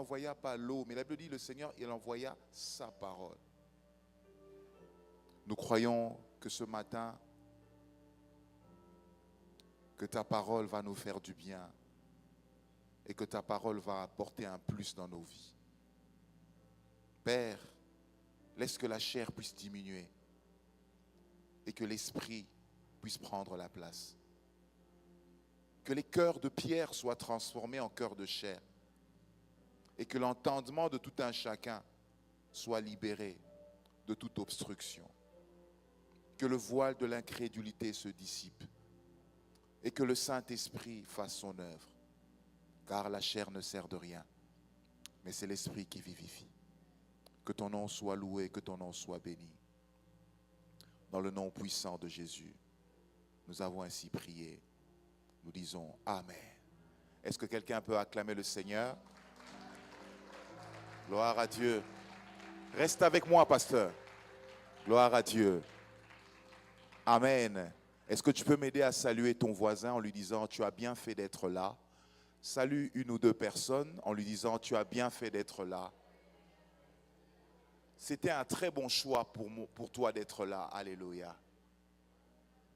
n'envoya pas l'eau, mais la Bible dit le Seigneur, il envoya sa parole. Nous croyons que ce matin, que ta parole va nous faire du bien et que ta parole va apporter un plus dans nos vies. Père, laisse que la chair puisse diminuer et que l'esprit puisse prendre la place. Que les cœurs de pierre soient transformés en cœurs de chair et que l'entendement de tout un chacun soit libéré de toute obstruction. Que le voile de l'incrédulité se dissipe et que le Saint-Esprit fasse son œuvre, car la chair ne sert de rien, mais c'est l'Esprit qui vivifie. Que ton nom soit loué, que ton nom soit béni. Dans le nom puissant de Jésus, nous avons ainsi prié. Nous disons Amen. Est-ce que quelqu'un peut acclamer le Seigneur? Gloire à Dieu. Reste avec moi, pasteur. Gloire à Dieu. Amen. Est-ce que tu peux m'aider à saluer ton voisin en lui disant tu as bien fait d'être là? Salue une ou deux personnes en lui disant tu as bien fait d'être là. C'était un très bon choix pour toi d'être là. Alléluia.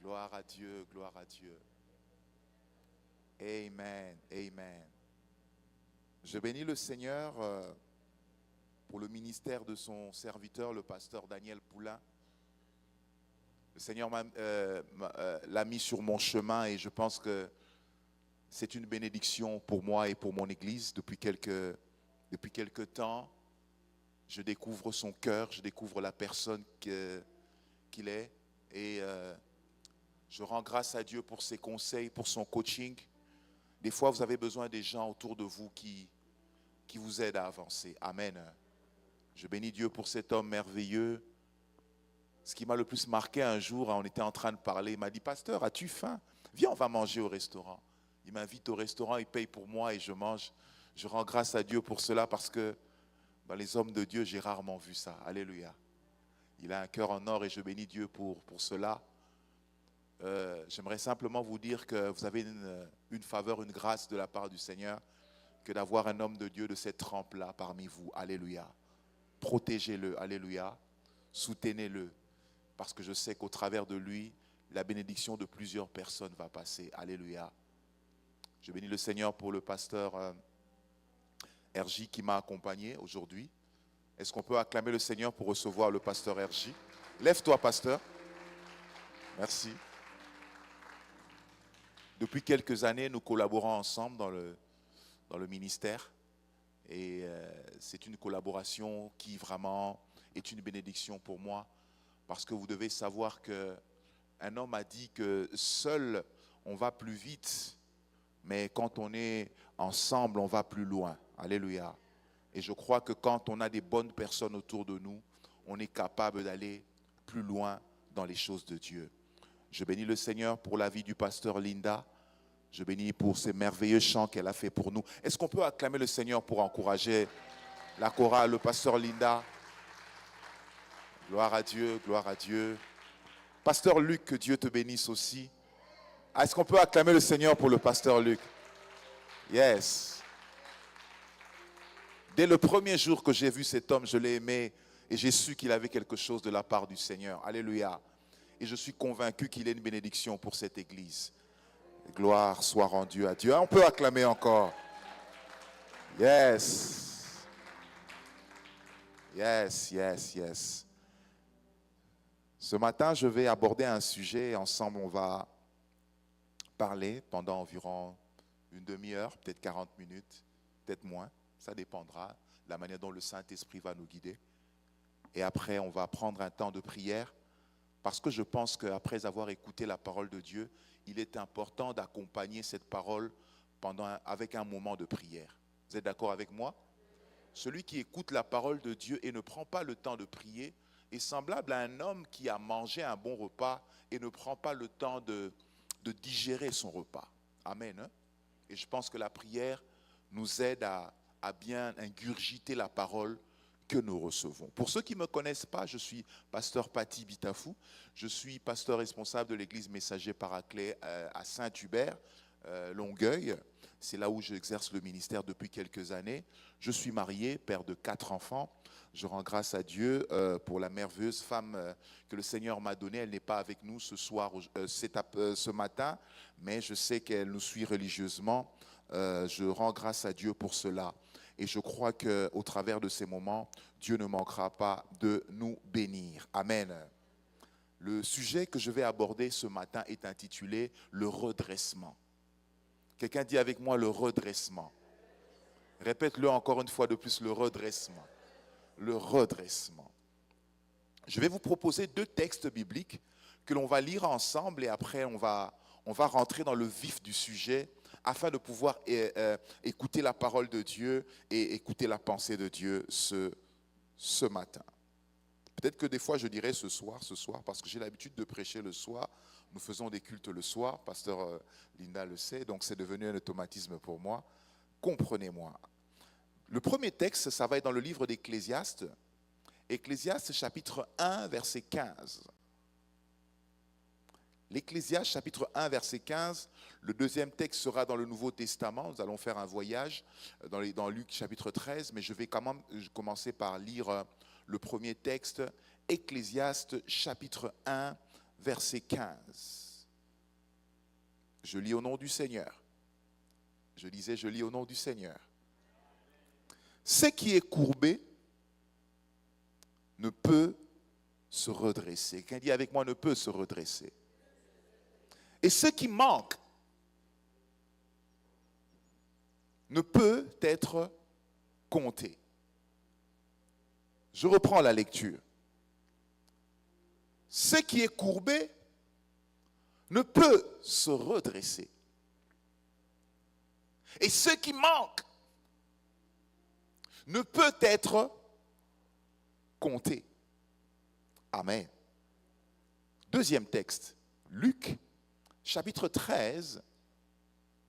Gloire à Dieu, gloire à Dieu. Amen, amen. Je bénis le Seigneur pour le ministère de son serviteur, le pasteur Daniel Poulain. Le Seigneur l'a mis sur mon chemin et je pense que c'est une bénédiction pour moi et pour mon Église. Depuis quelques temps, je découvre son cœur, je découvre la personne qu'il est et je rends grâce à Dieu pour ses conseils, pour son coaching. Des fois, vous avez besoin des gens autour de vous qui vous aident à avancer. Amen. Je bénis Dieu pour cet homme merveilleux. Ce qui m'a le plus marqué un jour, on était en train de parler, il m'a dit, pasteur, as-tu faim? Viens, on va manger au restaurant. Il m'invite au restaurant, il paye pour moi et je mange. Je rends grâce à Dieu pour cela parce que dans les hommes de Dieu, j'ai rarement vu ça. Alléluia. Il a un cœur en or et je bénis Dieu pour cela. J'aimerais simplement vous dire que vous avez une faveur, une grâce de la part du Seigneur que d'avoir un homme de Dieu de cette trempe-là parmi vous. Alléluia. Protégez-le. Alléluia. Soutenez-le. Parce que je sais qu'au travers de lui, la bénédiction de plusieurs personnes va passer. Alléluia. Je bénis le Seigneur pour le pasteur RJ qui m'a accompagné aujourd'hui. Est-ce qu'on peut acclamer le Seigneur pour recevoir le pasteur RJ? Lève-toi, pasteur. Merci. Depuis quelques années, nous collaborons ensemble dans le ministère. Et c'est une collaboration qui vraiment est une bénédiction pour moi. Parce que vous devez savoir qu'un homme a dit que seul, on va plus vite. Mais quand on est ensemble, on va plus loin. Alléluia. Et je crois que quand on a des bonnes personnes autour de nous, on est capable d'aller plus loin dans les choses de Dieu. Je bénis le Seigneur pour la vie du pasteur Linda. Je bénis pour ces merveilleux chants qu'elle a fait pour nous. Est-ce qu'on peut acclamer le Seigneur pour encourager la chorale, le pasteur Linda? Gloire à Dieu, gloire à Dieu. Pasteur Luc, que Dieu te bénisse aussi. Est-ce qu'on peut acclamer le Seigneur pour le pasteur Luc? Yes. Dès le premier jour que j'ai vu cet homme, je l'ai aimé et j'ai su qu'il avait quelque chose de la part du Seigneur. Alléluia. Et je suis convaincu qu'il est une bénédiction pour cette église. Gloire soit rendue à Dieu. On peut acclamer encore. Yes. Yes, yes, yes. Ce matin, je vais aborder un sujet. Ensemble, on va parler pendant environ une demi-heure, peut-être 40 minutes, peut-être moins. Ça dépendra de la manière dont le Saint-Esprit va nous guider. Et après, on va prendre un temps de prière parce que je pense qu'après avoir écouté la parole de Dieu, il est important d'accompagner cette parole avec un moment de prière. Vous êtes d'accord avec moi? Celui qui écoute la parole de Dieu et ne prend pas le temps de prier est semblable à un homme qui a mangé un bon repas et ne prend pas le temps de digérer son repas. Amen. Hein? Et je pense que la prière nous aide à bien ingurgiter la parole que nous recevons. Pour ceux qui ne me connaissent pas, je suis pasteur Paty Bitafou. Je suis pasteur responsable de l'église Messager Paraclet à Saint-Hubert, Longueuil. C'est là où j'exerce le ministère depuis quelques années. Je suis marié, père de 4 enfants. Je rends grâce à Dieu pour la merveilleuse femme que le Seigneur m'a donnée. Elle n'est pas avec nous ce soir, ce matin, mais je sais qu'elle nous suit religieusement. Je rends grâce à Dieu pour cela. Et je crois qu'au travers de ces moments, Dieu ne manquera pas de nous bénir. Amen. Le sujet que je vais aborder ce matin est intitulé « Le redressement ». Quelqu'un dit avec moi « le redressement ». Répète-le encore une fois de plus, le redressement. Le redressement. Je vais vous proposer 2 textes bibliques que l'on va lire ensemble et après on va rentrer dans le vif du sujet afin de pouvoir écouter la parole de Dieu et écouter la pensée de Dieu ce matin. Peut-être que des fois je dirais ce soir, parce que j'ai l'habitude de prêcher le soir. Nous faisons des cultes le soir, pasteur Linda le sait, donc c'est devenu un automatisme pour moi. Comprenez-moi. Le premier texte, ça va être dans le livre d'Ecclésiaste, Ecclésiaste chapitre 1, verset 15. L'Ecclésiaste chapitre 1, verset 15. Le deuxième texte sera dans le Nouveau Testament. Nous allons faire un voyage dans Luc chapitre 13, mais je vais quand même commencer par lire le premier texte, Ecclésiaste chapitre 1, verset 15. Je lis au nom du Seigneur. Je lis au nom du Seigneur. Ce qui est courbé ne peut se redresser. Quelqu'un dit avec moi, ne peut se redresser. Et ce qui manque ne peut être compté. Je reprends la lecture. Ce qui est courbé ne peut se redresser. Et ce qui manque ne peut être compté. Amen. Deuxième texte, Luc, chapitre 13.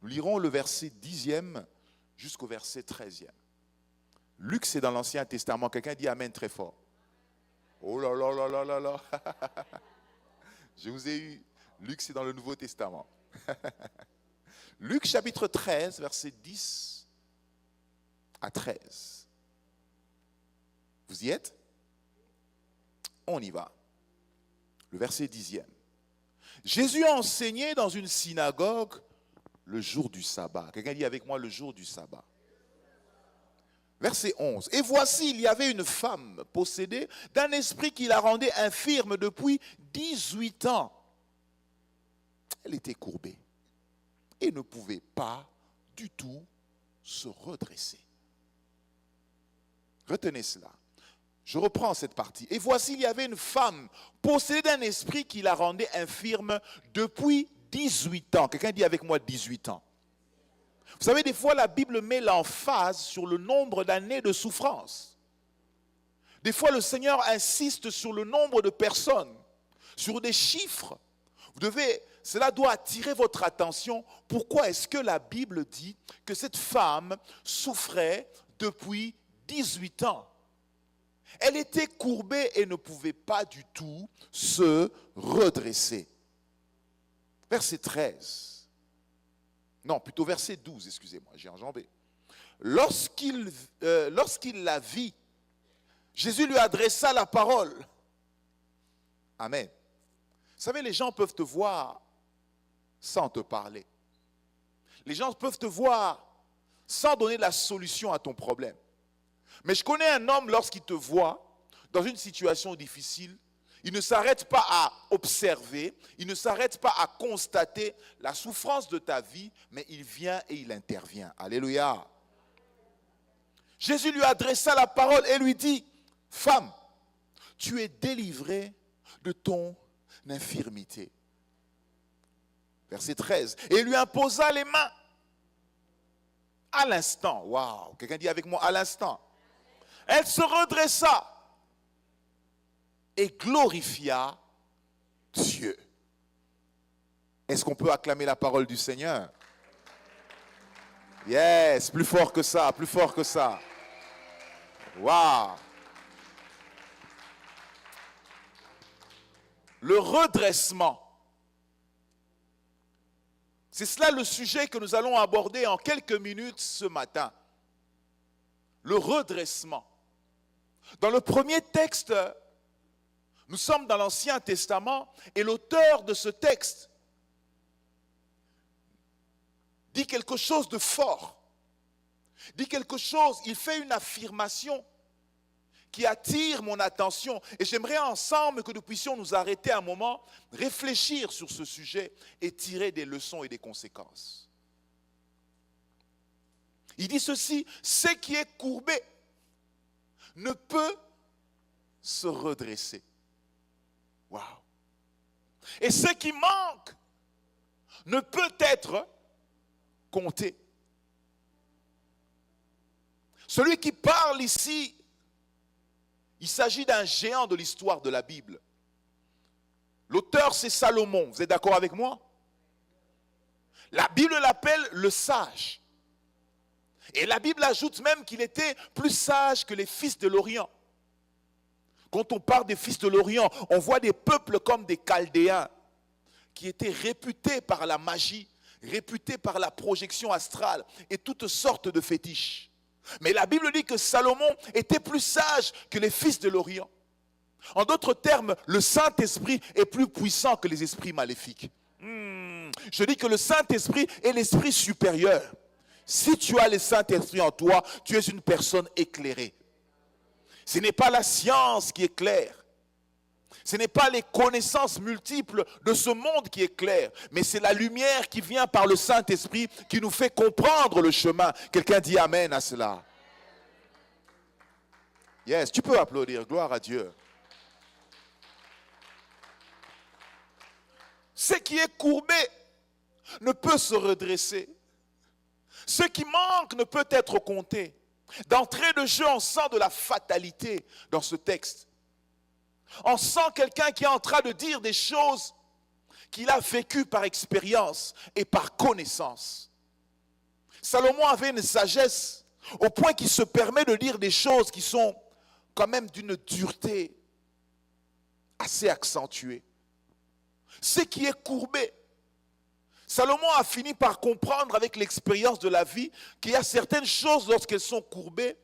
Nous lirons le verset 10e jusqu'au verset 13e. Luc, c'est dans l'Ancien Testament. Quelqu'un dit Amen très fort. Oh là là là là là là. Je vous ai eu. Luc, c'est dans le Nouveau Testament. Luc, chapitre 13, verset 10 à 13. Vous y êtes? On y va. Le verset 10e. Jésus a enseigné dans une synagogue le jour du sabbat. Quelqu'un dit avec moi le jour du sabbat. Verset 11. Et voici, il y avait une femme possédée d'un esprit qui la rendait infirme depuis 18 ans. Elle était courbée et ne pouvait pas du tout se redresser. Retenez cela. Je reprends cette partie. Et voici, il y avait une femme possédée d'un esprit qui la rendait infirme depuis 18 ans. Quelqu'un dit avec moi 18 ans. Vous savez, des fois, la Bible met l'emphase sur le nombre d'années de souffrance. Des fois, le Seigneur insiste sur le nombre de personnes, sur des chiffres. Cela doit attirer votre attention. Pourquoi est-ce que la Bible dit que cette femme souffrait depuis 18 ans? Elle était courbée et ne pouvait pas du tout se redresser. Verset 13. Non, plutôt verset 12, excusez-moi, j'ai enjambé. Lorsqu'il la vit, Jésus lui adressa la parole. Amen. Vous savez, les gens peuvent te voir sans te parler. Les gens peuvent te voir sans donner la solution à ton problème. Mais je connais un homme, lorsqu'il te voit dans une situation difficile, il ne s'arrête pas à observer, il ne s'arrête pas à constater la souffrance de ta vie, mais il vient et il intervient. Alléluia. Jésus lui adressa la parole et lui dit, « Femme, tu es délivrée de ton infirmité. » Verset 13. Et il lui imposa les mains. À l'instant, waouh, quelqu'un dit avec moi, à l'instant. Elle se redressa et glorifia Dieu. Est-ce qu'on peut acclamer la parole du Seigneur? Yes, plus fort que ça, plus fort que ça. Waouh. Le redressement. C'est cela le sujet que nous allons aborder en quelques minutes ce matin. Le redressement. Dans le premier texte, nous sommes dans l'Ancien Testament et l'auteur de ce texte dit quelque chose de fort. Dit quelque chose, il fait une affirmation qui attire mon attention. Et j'aimerais ensemble que nous puissions nous arrêter un moment, réfléchir sur ce sujet et tirer des leçons et des conséquences. Il dit ceci, ce qui est courbé ne peut se redresser. Waouh! Et ce qui manque ne peut être compté. Celui qui parle ici, il s'agit d'un géant de l'histoire de la Bible. L'auteur, c'est Salomon. Vous êtes d'accord avec moi? La Bible l'appelle le sage. Et la Bible ajoute même qu'il était plus sage que les fils de l'Orient. Quand on parle des fils de l'Orient, on voit des peuples comme des Chaldéens qui étaient réputés par la magie, réputés par la projection astrale et toutes sortes de fétiches. Mais la Bible dit que Salomon était plus sage que les fils de l'Orient. En d'autres termes, le Saint-Esprit est plus puissant que les esprits maléfiques. Je dis que le Saint-Esprit est l'esprit supérieur. Si tu as le Saint-Esprit en toi, tu es une personne éclairée. Ce n'est pas la science qui éclaire. Ce n'est pas les connaissances multiples de ce monde qui éclairent, mais c'est la lumière qui vient par le Saint-Esprit qui nous fait comprendre le chemin. Quelqu'un dit Amen à cela. Yes, tu peux applaudir, gloire à Dieu. Ce qui est courbé ne peut se redresser. Ce qui manque ne peut être compté. D'entrée de jeu, on sent de la fatalité dans ce texte. On sent quelqu'un qui est en train de dire des choses qu'il a vécues par expérience et par connaissance. Salomon avait une sagesse au point qu'il se permet de dire des choses qui sont quand même d'une dureté assez accentuée. Ce qui est courbé. Salomon a fini par comprendre avec l'expérience de la vie qu'il y a certaines choses, lorsqu'elles sont courbées,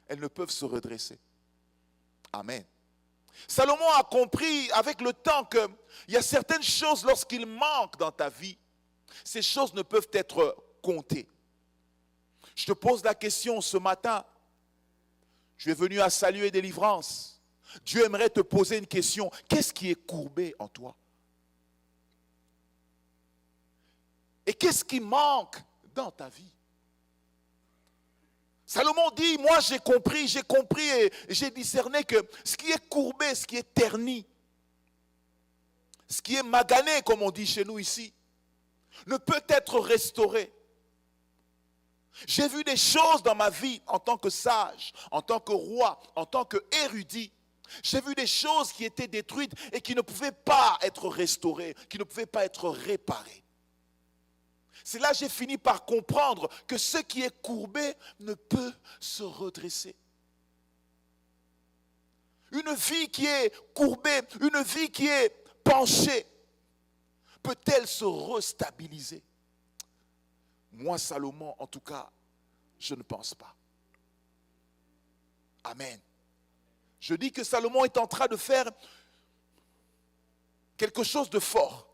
elles ne peuvent se redresser. Amen. Salomon a compris avec le temps qu'il y a certaines choses, lorsqu'il manque dans ta vie, ces choses ne peuvent être comptées. Je te pose la question ce matin. Tu es venu à Salut et Délivrance. Dieu aimerait te poser une question. Qu'est-ce qui est courbé en toi? Et qu'est-ce qui manque dans ta vie? Salomon dit, moi j'ai compris et j'ai discerné que ce qui est courbé, ce qui est terni, ce qui est magané, comme on dit chez nous ici, ne peut être restauré. J'ai vu des choses dans ma vie en tant que sage, en tant que roi, en tant qu'érudit. J'ai vu des choses qui étaient détruites et qui ne pouvaient pas être restaurées, qui ne pouvaient pas être réparées. C'est là que j'ai fini par comprendre que ce qui est courbé ne peut se redresser. Une vie qui est courbée, une vie qui est penchée, peut-elle se restabiliser? Moi, Salomon, en tout cas, je ne pense pas. Amen. Je dis que Salomon est en train de faire quelque chose de fort.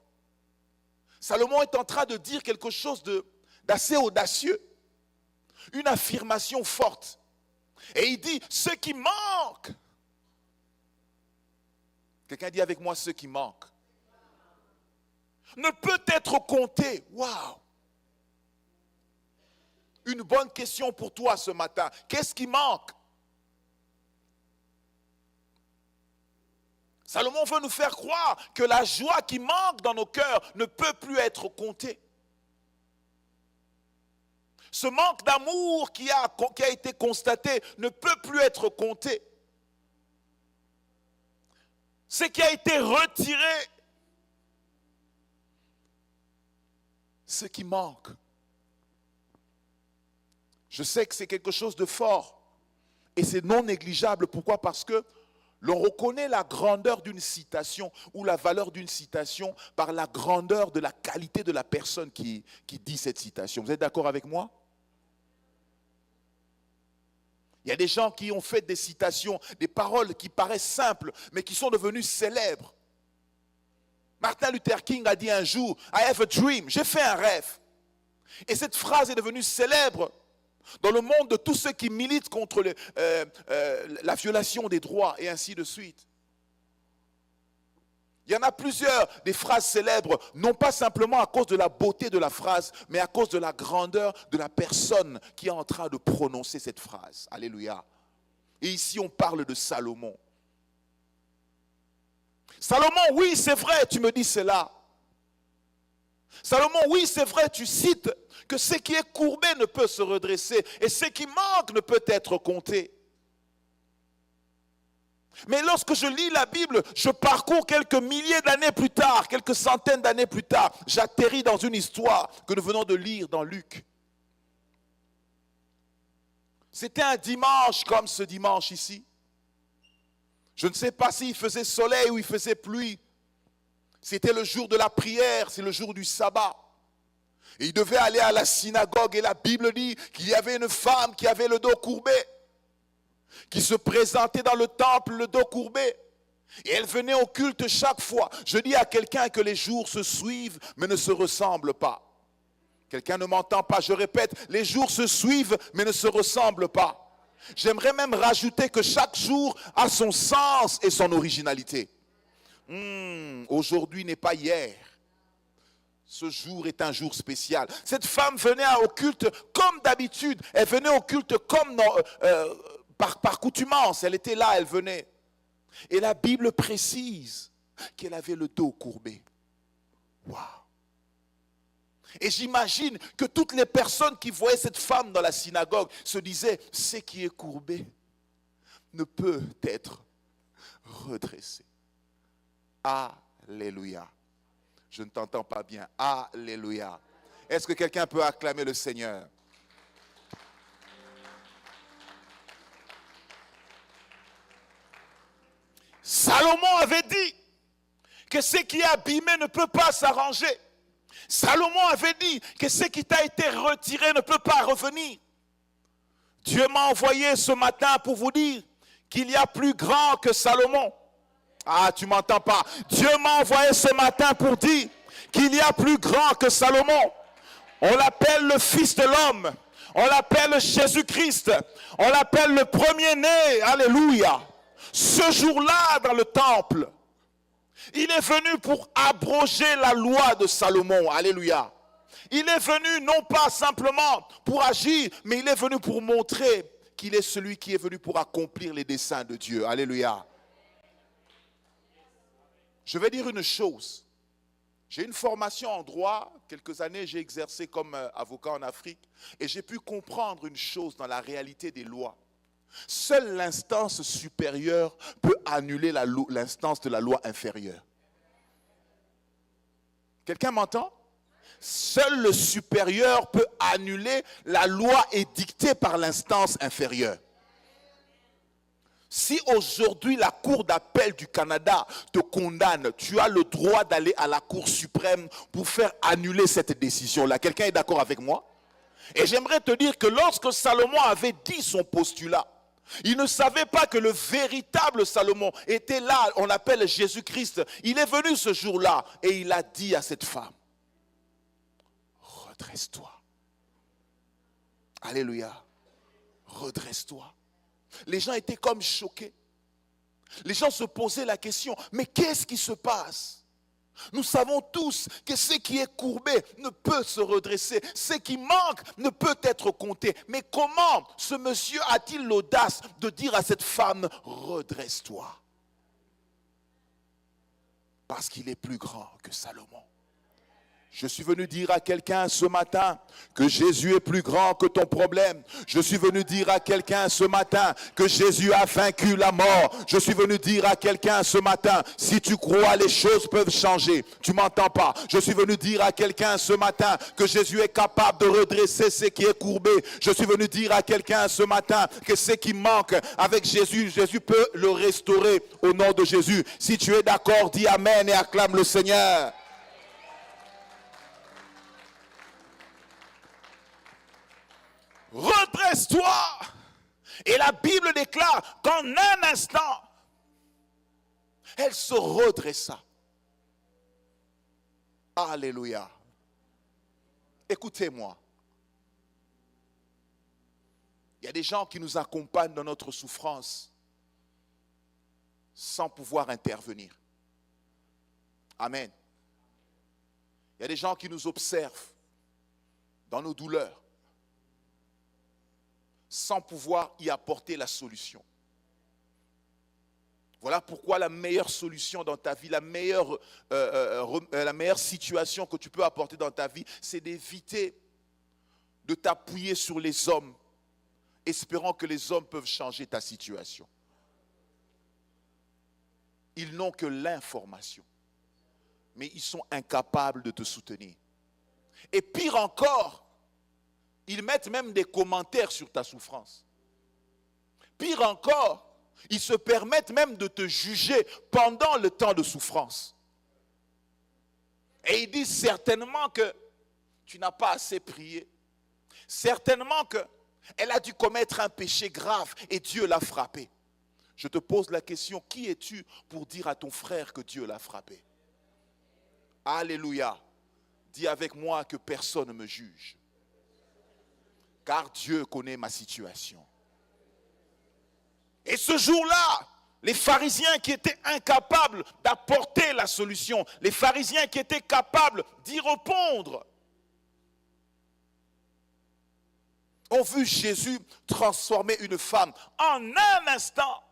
Salomon est en train de dire quelque chose d'assez audacieux. Une affirmation forte. Et il dit, ce qui manque. Quelqu'un dit avec moi, ce qui manque. Ne peut être compté. Waouh! Une bonne question pour toi ce matin. Qu'est-ce qui manque? Salomon veut nous faire croire que la joie qui manque dans nos cœurs ne peut plus être comptée. Ce manque d'amour qui a été constaté ne peut plus être compté. Ce qui a été retiré, ce qui manque. Je sais que c'est quelque chose de fort et c'est non négligeable. Pourquoi? Parce que L'on reconnaît la grandeur d'une citation ou la valeur d'une citation par la grandeur de la qualité de la personne qui dit cette citation. Vous êtes d'accord avec moi? Il y a des gens qui ont fait des citations, des paroles qui paraissent simples, mais qui sont devenues célèbres. Martin Luther King a dit un jour, I have a dream, j'ai fait un rêve. Et cette phrase est devenue célèbre dans le monde de tous ceux qui militent contre la violation des droits et ainsi de suite. Il y en a plusieurs, des phrases célèbres, non pas simplement à cause de la beauté de la phrase, mais à cause de la grandeur de la personne qui est en train de prononcer cette phrase. Alléluia. Et ici, on parle de Salomon. Salomon, oui, c'est vrai, tu me dis cela. Salomon, oui, c'est vrai, tu cites que ce qui est courbé ne peut se redresser et ce qui manque ne peut être compté. Mais lorsque je lis la Bible, je parcours quelques milliers d'années plus tard, quelques centaines d'années plus tard, j'atterris dans une histoire que nous venons de lire dans Luc. C'était un dimanche comme ce dimanche ici. Je ne sais pas s'il faisait soleil ou il faisait pluie. C'était le jour de la prière, c'est le jour du sabbat. Et il devait aller à la synagogue et la Bible dit qu'il y avait une femme qui avait le dos courbé, qui se présentait dans le temple le dos courbé. Et elle venait au culte chaque fois. Je dis à quelqu'un que les jours se suivent mais ne se ressemblent pas. Quelqu'un ne m'entend pas, je répète, les jours se suivent mais ne se ressemblent pas. J'aimerais même rajouter que chaque jour a son sens et son originalité. Aujourd'hui n'est pas hier. Ce jour est un jour spécial. Cette femme venait au culte comme d'habitude. Elle venait au culte comme par coutumance. Elle était là, elle venait. Et la Bible précise qu'elle avait le dos courbé. Waouh! Et j'imagine que toutes les personnes qui voyaient cette femme dans la synagogue se disaient, ce qui est courbé ne peut être redressé. Alléluia. Je ne t'entends pas bien. Alléluia. Est-ce que quelqu'un peut acclamer le Seigneur? Salomon avait dit que ce qui est abîmé ne peut pas s'arranger. Salomon avait dit que ce qui t'a été retiré ne peut pas revenir. Dieu m'a envoyé ce matin pour vous dire qu'il y a plus grand que Salomon. Ah, tu m'entends pas. Dieu m'a envoyé ce matin pour dire qu'il y a plus grand que Salomon. On l'appelle le Fils de l'homme. On l'appelle Jésus-Christ. On l'appelle le premier-né. Alléluia. Ce jour-là, dans le temple, il est venu pour abroger la loi de Salomon. Alléluia. Il est venu non pas simplement pour agir, mais il est venu pour montrer qu'il est celui qui est venu pour accomplir les desseins de Dieu. Alléluia. Je vais dire une chose. J'ai une formation en droit. Quelques années, j'ai exercé comme avocat en Afrique. Et j'ai pu comprendre une chose dans la réalité des lois. Seule l'instance supérieure peut annuler l'instance de la loi inférieure. Quelqu'un m'entend? Seul le supérieur peut annuler la loi édictée par l'instance inférieure. Si aujourd'hui la Cour d'appel du Canada te condamne, tu as le droit d'aller à la Cour suprême pour faire annuler cette décision-là. Quelqu'un est d'accord avec moi? Et j'aimerais te dire que lorsque Salomon avait dit son postulat, il ne savait pas que le véritable Salomon était là, on l'appelle Jésus-Christ. Il est venu ce jour-là et il a dit à cette femme, redresse-toi. Alléluia. Redresse-toi. Les gens étaient comme choqués. Les gens se posaient la question, mais qu'est-ce qui se passe? Nous savons tous que ce qui est courbé ne peut se redresser. Ce qui manque ne peut être compté. Mais comment ce monsieur a-t-il l'audace de dire à cette femme, redresse-toi? Parce qu'il est plus grand que Salomon. Je suis venu dire à quelqu'un ce matin que Jésus est plus grand que ton problème. Je suis venu dire à quelqu'un ce matin que Jésus a vaincu la mort. Je suis venu dire à quelqu'un ce matin, si tu crois, les choses peuvent changer. Tu m'entends pas? Je suis venu dire à quelqu'un ce matin que Jésus est capable de redresser ce qui est courbé. Je suis venu dire à quelqu'un ce matin que ce qui manque avec Jésus, Jésus peut le restaurer au nom de Jésus. Si tu es d'accord, dis Amen et acclame le Seigneur. Redresse-toi. Et la Bible déclare qu'en un instant, elle se redressa. Alléluia. Écoutez-moi. Il y a des gens qui nous accompagnent dans notre souffrance sans pouvoir intervenir. Amen. Il y a des gens qui nous observent dans nos douleurs sans pouvoir y apporter la solution. Voilà pourquoi la meilleure solution dans ta vie, la meilleure situation que tu peux apporter dans ta vie, c'est d'éviter de t'appuyer sur les hommes, espérant que les hommes peuvent changer ta situation. Ils n'ont que l'information, mais ils sont incapables de te soutenir. Et pire encore, ils mettent même des commentaires sur ta souffrance. Pire encore, ils se permettent même de te juger pendant le temps de souffrance. Et ils disent certainement que tu n'as pas assez prié. Certainement qu'elle a dû commettre un péché grave et Dieu l'a frappé. Je te pose la question, qui es-tu pour dire à ton frère que Dieu l'a frappé? Alléluia. Dis avec moi que personne ne me juge. Car Dieu connaît ma situation. Et ce jour-là, les pharisiens qui étaient incapables d'apporter la solution, les pharisiens qui étaient capables d'y répondre, ont vu Jésus transformer une femme en un instant.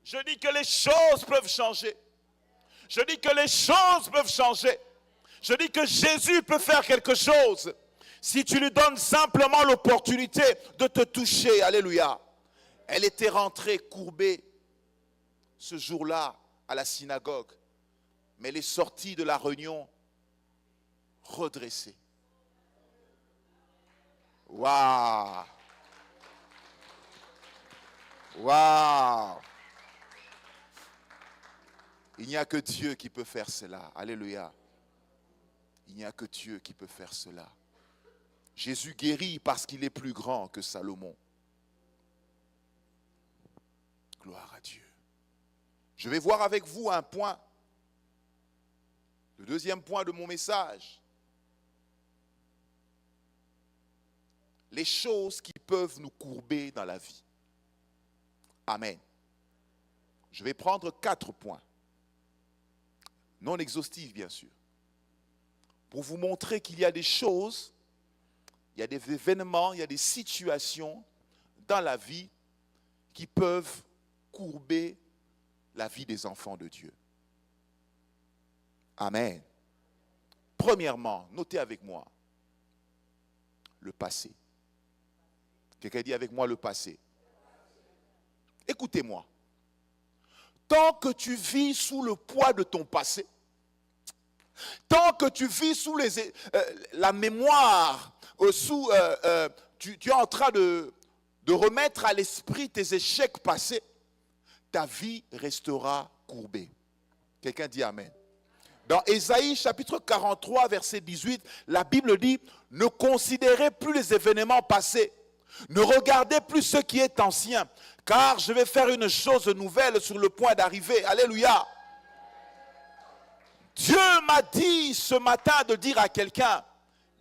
Je dis que les choses peuvent changer. Je dis que les choses peuvent changer. Je dis que Jésus peut faire quelque chose si tu lui donnes simplement l'opportunité de te toucher. Alléluia. Elle était rentrée courbée ce jour-là à la synagogue, mais elle est sortie de la réunion redressée. Waouh! Waouh! Il n'y a que Dieu qui peut faire cela. Alléluia. Il n'y a que Dieu qui peut faire cela. Jésus guérit parce qu'il est plus grand que Salomon. Gloire à Dieu. Je vais voir avec vous un point. Le deuxième point de mon message. Les choses qui peuvent nous courber dans la vie. Amen. Je vais prendre 4 points. Non exhaustifs, bien sûr. Pour vous montrer qu'il y a des choses, il y a des événements, il y a des situations dans la vie qui peuvent courber la vie des enfants de Dieu. Amen. Premièrement, notez avec moi le passé. Quelqu'un dit avec moi le passé. Écoutez-moi. Tant que tu vis sous le poids de ton passé, tant que tu vis sous la mémoire, tu es en train de remettre à l'esprit tes échecs passés, ta vie restera courbée. Quelqu'un dit Amen. Dans Ésaïe chapitre 43, verset 18, la Bible dit « Ne considérez plus les événements passés, ne regardez plus ce qui est ancien, car je vais faire une chose nouvelle sur le point d'arriver. » Alléluia. Dieu m'a dit ce matin de dire à quelqu'un,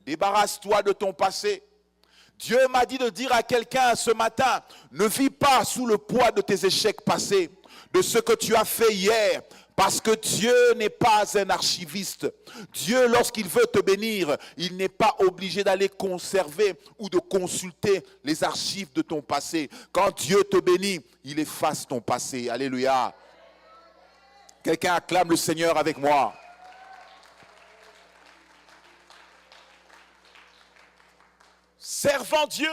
débarrasse-toi de ton passé. Dieu m'a dit de dire à quelqu'un ce matin, ne vis pas sous le poids de tes échecs passés, de ce que tu as fait hier, parce que Dieu n'est pas un archiviste. Dieu, lorsqu'il veut te bénir, il n'est pas obligé d'aller conserver ou de consulter les archives de ton passé. Quand Dieu te bénit, il efface ton passé. Alléluia. Quelqu'un acclame le Seigneur avec moi. servant Dieu,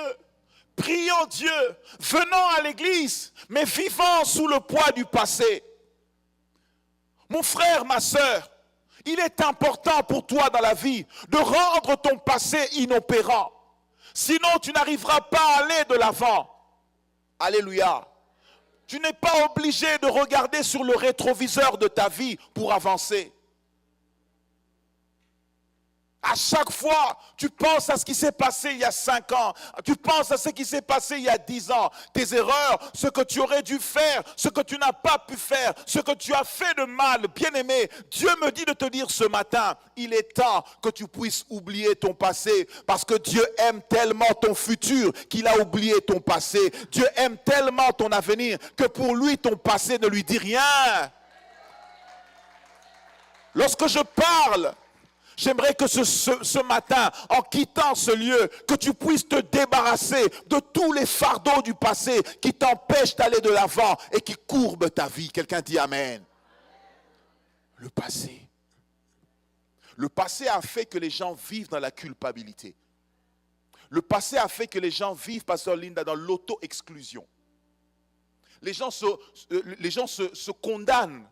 priant Dieu, venant à l'église, mais vivant sous le poids du passé. Mon frère, ma sœur, il est important pour toi dans la vie de rendre ton passé inopérant. Sinon, tu n'arriveras pas à aller de l'avant. Alléluia. Tu n'es pas obligé de regarder sur le rétroviseur de ta vie pour avancer. À chaque fois, tu penses à ce qui s'est passé il y a 5 ans. Tu penses à ce qui s'est passé il y a 10 ans. Tes erreurs, ce que tu aurais dû faire, ce que tu n'as pas pu faire, ce que tu as fait de mal. Bien-aimé, Dieu me dit de te dire ce matin, il est temps que tu puisses oublier ton passé. Parce que Dieu aime tellement ton futur qu'il a oublié ton passé. Dieu aime tellement ton avenir que pour lui, ton passé ne lui dit rien. Lorsque je parle, j'aimerais que ce matin, en quittant ce lieu, que tu puisses te débarrasser de tous les fardeaux du passé qui t'empêchent d'aller de l'avant et qui courbent ta vie. Quelqu'un dit Amen. Le passé. Le passé a fait que les gens vivent dans la culpabilité. Le passé a fait que les gens vivent, Pasteur Linda, dans l'auto-exclusion. Les gens se condamnent.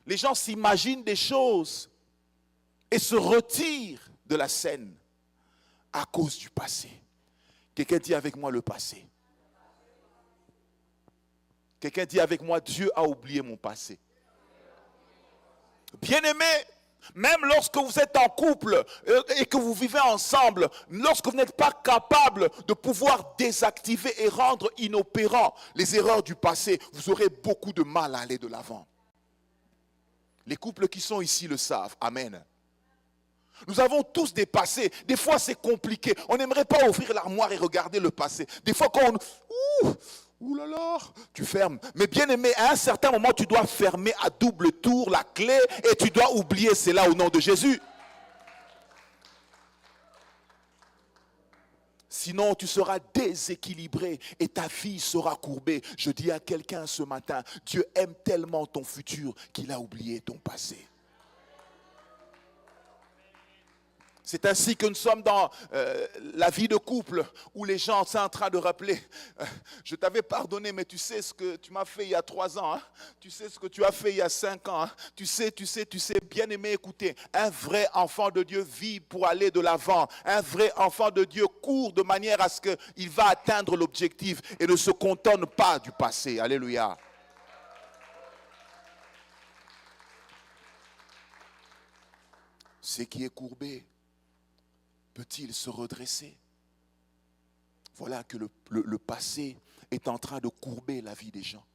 Les gens s'imaginent des choses et se retire de la scène à cause du passé. Quelqu'un dit avec moi le passé. Quelqu'un dit avec moi, Dieu a oublié mon passé. Bien-aimé, même lorsque vous êtes en couple et que vous vivez ensemble, lorsque vous n'êtes pas capable de pouvoir désactiver et rendre inopérants les erreurs du passé, vous aurez beaucoup de mal à aller de l'avant. Les couples qui sont ici le savent. Amen. Nous avons tous des passés. Des fois, c'est compliqué. On n'aimerait pas ouvrir l'armoire et regarder le passé. Des fois, quand on... Ouh là là, tu fermes. Mais bien aimé, à un certain moment, tu dois fermer à double tour la clé et tu dois oublier cela au nom de Jésus. Sinon, tu seras déséquilibré et ta vie sera courbée. Je dis à quelqu'un ce matin, Dieu aime tellement ton futur qu'il a oublié ton passé. C'est ainsi que nous sommes dans la vie de couple où les gens sont en train de rappeler je t'avais pardonné, mais tu sais ce que tu m'as fait il y a 3 ans. Hein? Tu sais ce que tu as fait il y a 5 ans. Hein? Tu sais, bien aimé, écoutez, un vrai enfant de Dieu vit pour aller de l'avant. Un vrai enfant de Dieu court de manière à ce qu'il va atteindre l'objectif et ne se contente pas du passé. Alléluia. Ce qui est courbé peut-il se redresser? Voilà que le passé est en train de courber la vie des gens.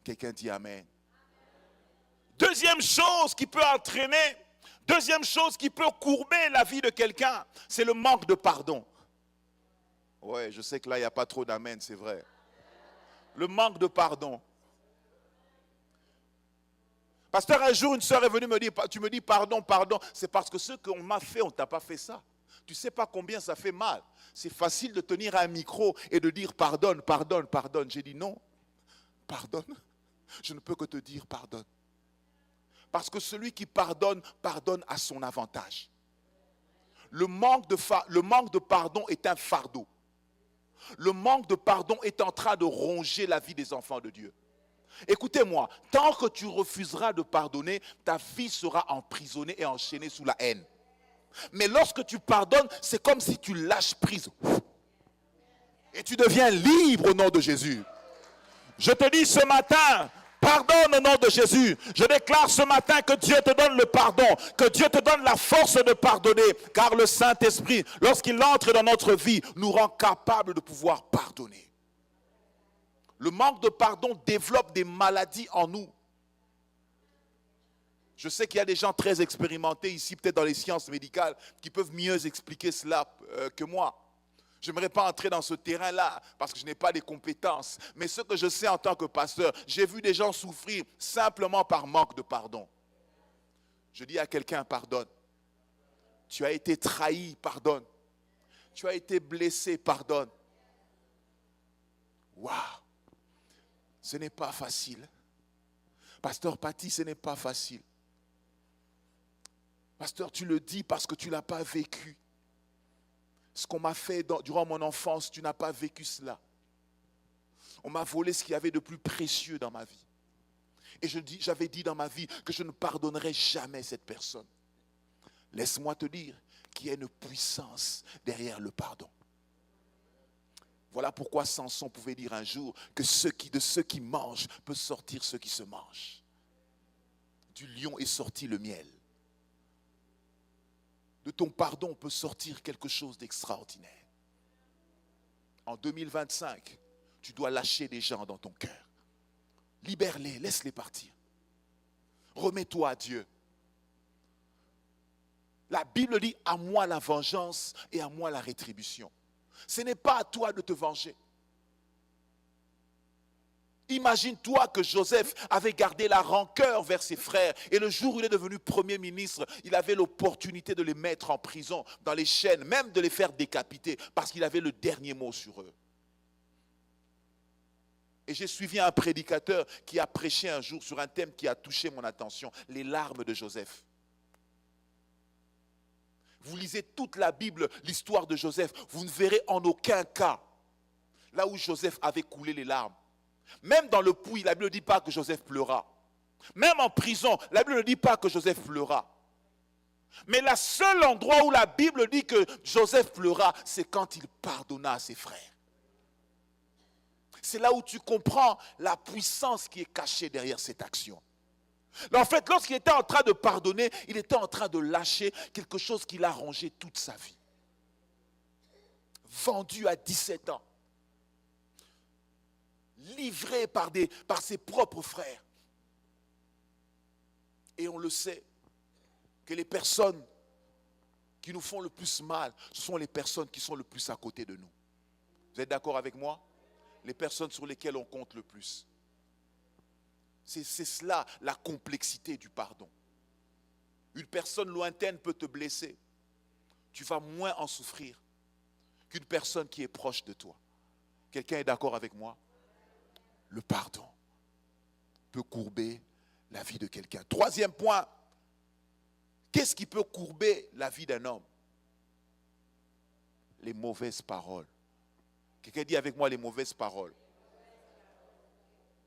Quelqu'un dit Amen. Deuxième chose qui peut entraîner, deuxième chose qui peut courber la vie de quelqu'un, c'est le manque de pardon. Ouais, je sais que là, il n'y a pas trop d'amen, c'est vrai. Le manque de pardon. Pasteur, un jour, une sœur est venue me dire, tu me dis pardon, c'est parce que ce qu'on m'a fait, on ne t'a pas fait ça. Tu ne sais pas combien ça fait mal. C'est facile de tenir un micro et de dire pardonne. J'ai dit non, pardonne. Je ne peux que te dire pardonne. Parce que celui qui pardonne, pardonne à son avantage. Le manque de pardon est un fardeau. Le manque de pardon est en train de ronger la vie des enfants de Dieu. Écoutez-moi, tant que tu refuseras de pardonner, ta vie sera emprisonnée et enchaînée sous la haine. Mais lorsque tu pardonnes, c'est comme si tu lâches prise. Et tu deviens libre au nom de Jésus. Je te dis ce matin, pardonne au nom de Jésus. Je déclare ce matin que Dieu te donne le pardon, que Dieu te donne la force de pardonner. Car le Saint-Esprit, lorsqu'il entre dans notre vie, nous rend capables de pouvoir pardonner. Le manque de pardon développe des maladies en nous. Je sais qu'il y a des gens très expérimentés ici, peut-être dans les sciences médicales, qui peuvent mieux expliquer cela que moi. Je n'aimerais pas entrer dans ce terrain-là parce que je n'ai pas les compétences. Mais ce que je sais en tant que pasteur, j'ai vu des gens souffrir simplement par manque de pardon. Je dis à quelqu'un, pardonne. Tu as été trahi, pardonne. Tu as été blessé, pardonne. Waouh! Ce n'est pas facile. Pasteur Paty, ce n'est pas facile. Pasteur, tu le dis parce que tu ne l'as pas vécu. Ce qu'on m'a fait durant mon enfance, tu n'as pas vécu cela. On m'a volé ce qu'il y avait de plus précieux dans ma vie. Et j'avais dit dans ma vie que je ne pardonnerai jamais cette personne. Laisse-moi te dire qu'il y a une puissance derrière le pardon. Voilà pourquoi Samson pouvait dire un jour que de ceux qui mangent peut sortir ceux qui se mangent. Du lion est sorti le miel. De ton pardon peut sortir quelque chose d'extraordinaire. En 2025, tu dois lâcher des gens dans ton cœur. Libère-les, laisse-les partir. Remets-toi à Dieu. La Bible dit, à moi la vengeance et à moi la rétribution. Ce n'est pas à toi de te venger. Imagine-toi que Joseph avait gardé la rancœur vers ses frères et le jour où il est devenu Premier ministre, il avait l'opportunité de les mettre en prison, dans les chaînes, même de les faire décapiter parce qu'il avait le dernier mot sur eux. Et j'ai suivi un prédicateur qui a prêché un jour sur un thème qui a touché mon attention, les larmes de Joseph. Vous lisez toute la Bible, l'histoire de Joseph, vous ne verrez en aucun cas là où Joseph avait coulé les larmes. Même dans le puits, la Bible ne dit pas que Joseph pleura. Même en prison, la Bible ne dit pas que Joseph pleura. Mais le seul endroit où la Bible dit que Joseph pleura, c'est quand il pardonna à ses frères. C'est là où tu comprends la puissance qui est cachée derrière cette action. En fait, lorsqu'il était en train de pardonner, il était en train de lâcher quelque chose qu'il a rongé toute sa vie. Vendu à 17 ans. Livré par ses propres frères. Et on le sait, que les personnes qui nous font le plus mal, ce sont les personnes qui sont le plus à côté de nous. Vous êtes d'accord avec moi? Les personnes sur lesquelles on compte le plus. C'est cela la complexité du pardon. Une personne lointaine peut te blesser. Tu vas moins en souffrir qu'une personne qui est proche de toi. Quelqu'un est d'accord avec moi? Le pardon peut courber la vie de quelqu'un. Troisième point, qu'est-ce qui peut courber la vie d'un homme? Les mauvaises paroles. Quelqu'un dit avec moi les mauvaises paroles.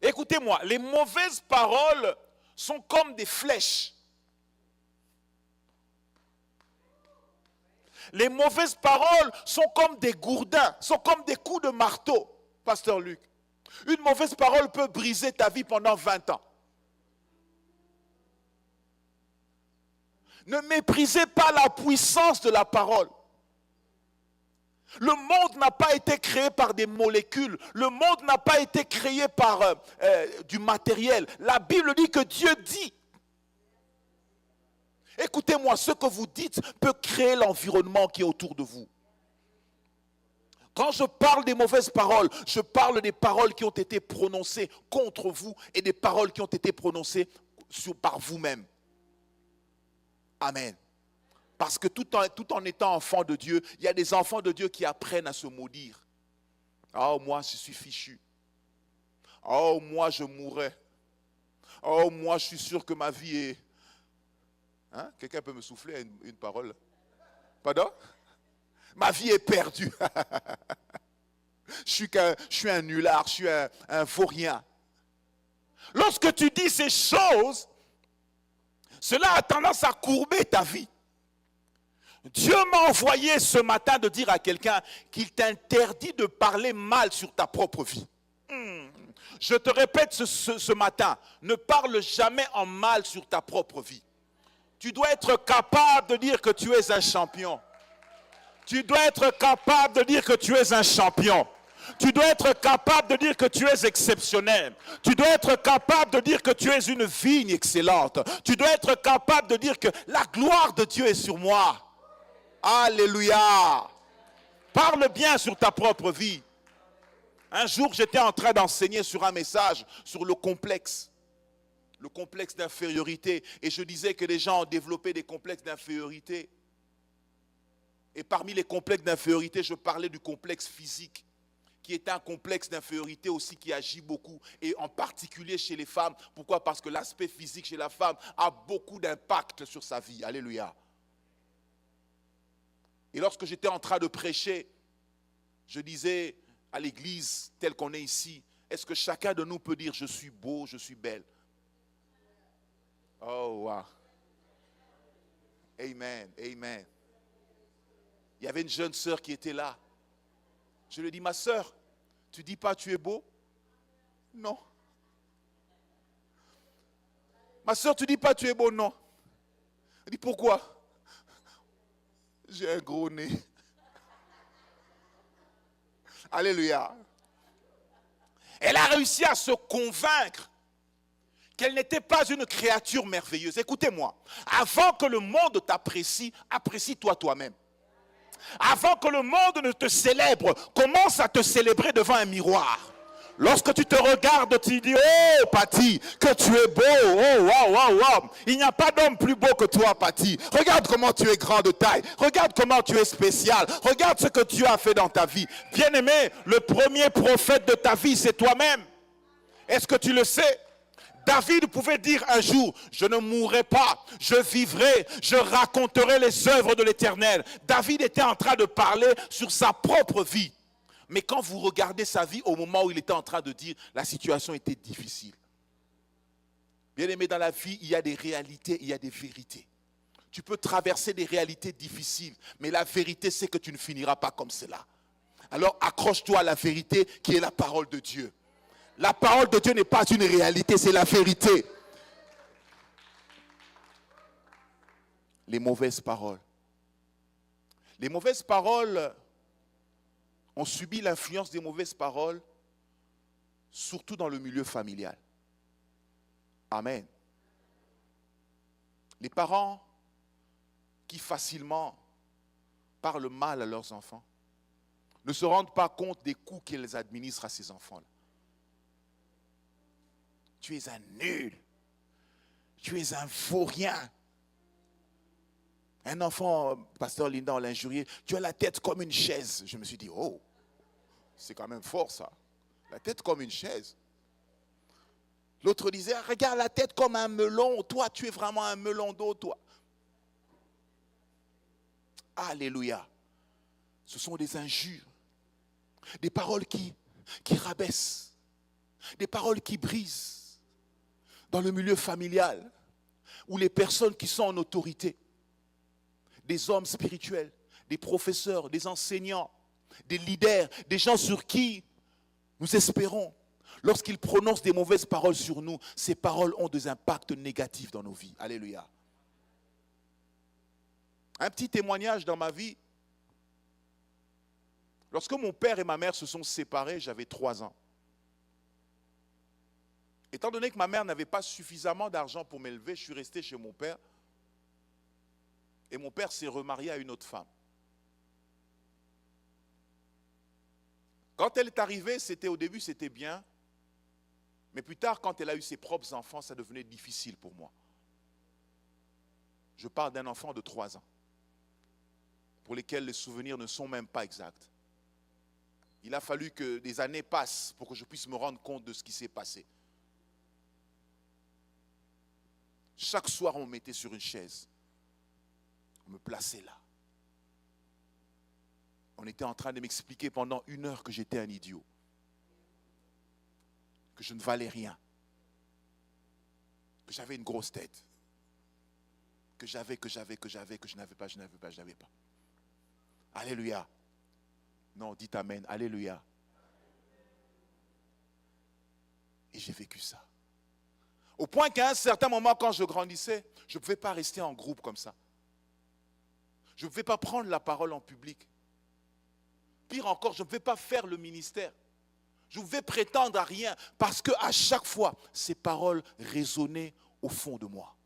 Écoutez-moi, les mauvaises paroles sont comme des flèches. Les mauvaises paroles sont comme des gourdins, sont comme des coups de marteau, Pasteur Luc. Une mauvaise parole peut briser ta vie pendant 20 ans. Ne méprisez pas la puissance de la parole. Le monde n'a pas été créé par des molécules. Le monde n'a pas été créé par du matériel. La Bible dit que Dieu dit. Écoutez-moi, ce que vous dites peut créer l'environnement qui est autour de vous. Quand je parle des mauvaises paroles, je parle des paroles qui ont été prononcées contre vous et des paroles qui ont été prononcées par vous-même. Amen. Parce que tout en étant enfant de Dieu, il y a des enfants de Dieu qui apprennent à se maudire. Oh, moi, je suis fichu. Oh, moi, je mourrai. Oh, moi, je suis sûr que ma vie est... Hein? Quelqu'un peut me souffler une parole? Pardon? Ma vie est perdue. Je suis un nulard, je suis un vaurien. Lorsque tu dis ces choses, cela a tendance à courber ta vie. Dieu m'a envoyé ce matin de dire à quelqu'un qu'il t'interdit de parler mal sur ta propre vie. Je te répète ce matin, ne parle jamais en mal sur ta propre vie. Tu dois être capable de dire que tu es un champion. Tu dois être capable de dire que tu es un champion. Tu dois être capable de dire que tu es exceptionnel. Tu dois être capable de dire que tu es une vigne excellente. Tu dois être capable de dire que la gloire de Dieu est sur moi. Alléluia. Parle bien sur ta propre vie. Un jour, j'étais en train d'enseigner sur un message sur le complexe d'infériorité. Et je disais que les gens ont développé des complexes d'infériorité. Et parmi les complexes d'infériorité, je parlais du complexe physique, qui est un complexe d'infériorité aussi qui agit beaucoup, et en particulier chez les femmes. Pourquoi? Parce que l'aspect physique chez la femme a beaucoup d'impact sur sa vie. Alléluia. Et lorsque j'étais en train de prêcher, je disais à l'église telle qu'on est ici, est-ce que chacun de nous peut dire je suis beau, je suis belle? Oh, wow. Amen, amen. Il y avait une jeune sœur qui était là. Je lui ai dit, ma sœur, tu dis pas tu es beau? Non. Ma sœur, tu dis pas tu es beau? Non. Elle dit pourquoi? J'ai un gros nez. Alléluia. Elle a réussi à se convaincre qu'elle n'était pas une créature merveilleuse. Écoutez-moi, avant que le monde t'apprécie, apprécie-toi toi-même. Avant que le monde ne te célèbre, commence à te célébrer devant un miroir. Lorsque tu te regardes, tu dis, oh Patty, que tu es beau, oh waouh, waouh, waouh. Il n'y a pas d'homme plus beau que toi, Patty. Regarde comment tu es grand de taille, regarde comment tu es spécial, regarde ce que tu as fait dans ta vie. Bien-aimé, le premier prophète de ta vie, c'est toi-même. Est-ce que tu le sais? David pouvait dire un jour, je ne mourrai pas, je vivrai, je raconterai les œuvres de l'Éternel. David était en train de parler sur sa propre vie. Mais quand vous regardez sa vie, au moment où il était en train de dire, la situation était difficile. Bien aimé, dans la vie, il y a des réalités, il y a des vérités. Tu peux traverser des réalités difficiles, mais la vérité, c'est que tu ne finiras pas comme cela. Alors accroche-toi à la vérité qui est la parole de Dieu. La parole de Dieu n'est pas une réalité, c'est la vérité. Les mauvaises paroles. Les mauvaises paroles ont subi l'influence des mauvaises paroles, surtout dans le milieu familial. Amen. Les parents qui facilement parlent mal à leurs enfants ne se rendent pas compte des coups qu'ils administrent à ces enfants-là. Tu es un nul. Tu es un faux rien. Un enfant, pasteur Linda, on l'a injurié. Tu as la tête comme une chaise. Je me suis dit, oh, c'est quand même fort ça. La tête comme une chaise. L'autre disait, regarde la tête comme un melon. Toi, tu es vraiment un melon d'eau, toi. Alléluia. Ce sont des injures. Des paroles qui rabaissent. Des paroles qui brisent. Dans le milieu familial, où les personnes qui sont en autorité, des hommes spirituels, des professeurs, des enseignants, des leaders, des gens sur qui nous espérons, lorsqu'ils prononcent des mauvaises paroles sur nous, ces paroles ont des impacts négatifs dans nos vies. Alléluia. Un petit témoignage dans ma vie. Lorsque mon père et ma mère se sont séparés, j'avais 3 ans. Étant donné que ma mère n'avait pas suffisamment d'argent pour m'élever, je suis resté chez mon père. Et mon père s'est remarié à une autre femme. Quand elle est arrivée, au début, c'était bien. Mais plus tard, quand elle a eu ses propres enfants, ça devenait difficile pour moi. Je parle d'un enfant de 3 ans, pour lesquels les souvenirs ne sont même pas exacts. Il a fallu que des années passent pour que je puisse me rendre compte de ce qui s'est passé. Chaque soir, on me mettait sur une chaise. On me plaçait là. On était en train de m'expliquer pendant 1 heure que j'étais un idiot. Que je ne valais rien. Que j'avais une grosse tête. Que je n'avais pas. Alléluia. Non, dites amen. Alléluia. Et j'ai vécu ça. Au point qu'à un certain moment, quand je grandissais, je ne pouvais pas rester en groupe comme ça. Je ne pouvais pas prendre la parole en public. Pire encore, je ne pouvais pas faire le ministère. Je ne pouvais prétendre à rien parce qu'à chaque fois, ces paroles résonnaient au fond de moi.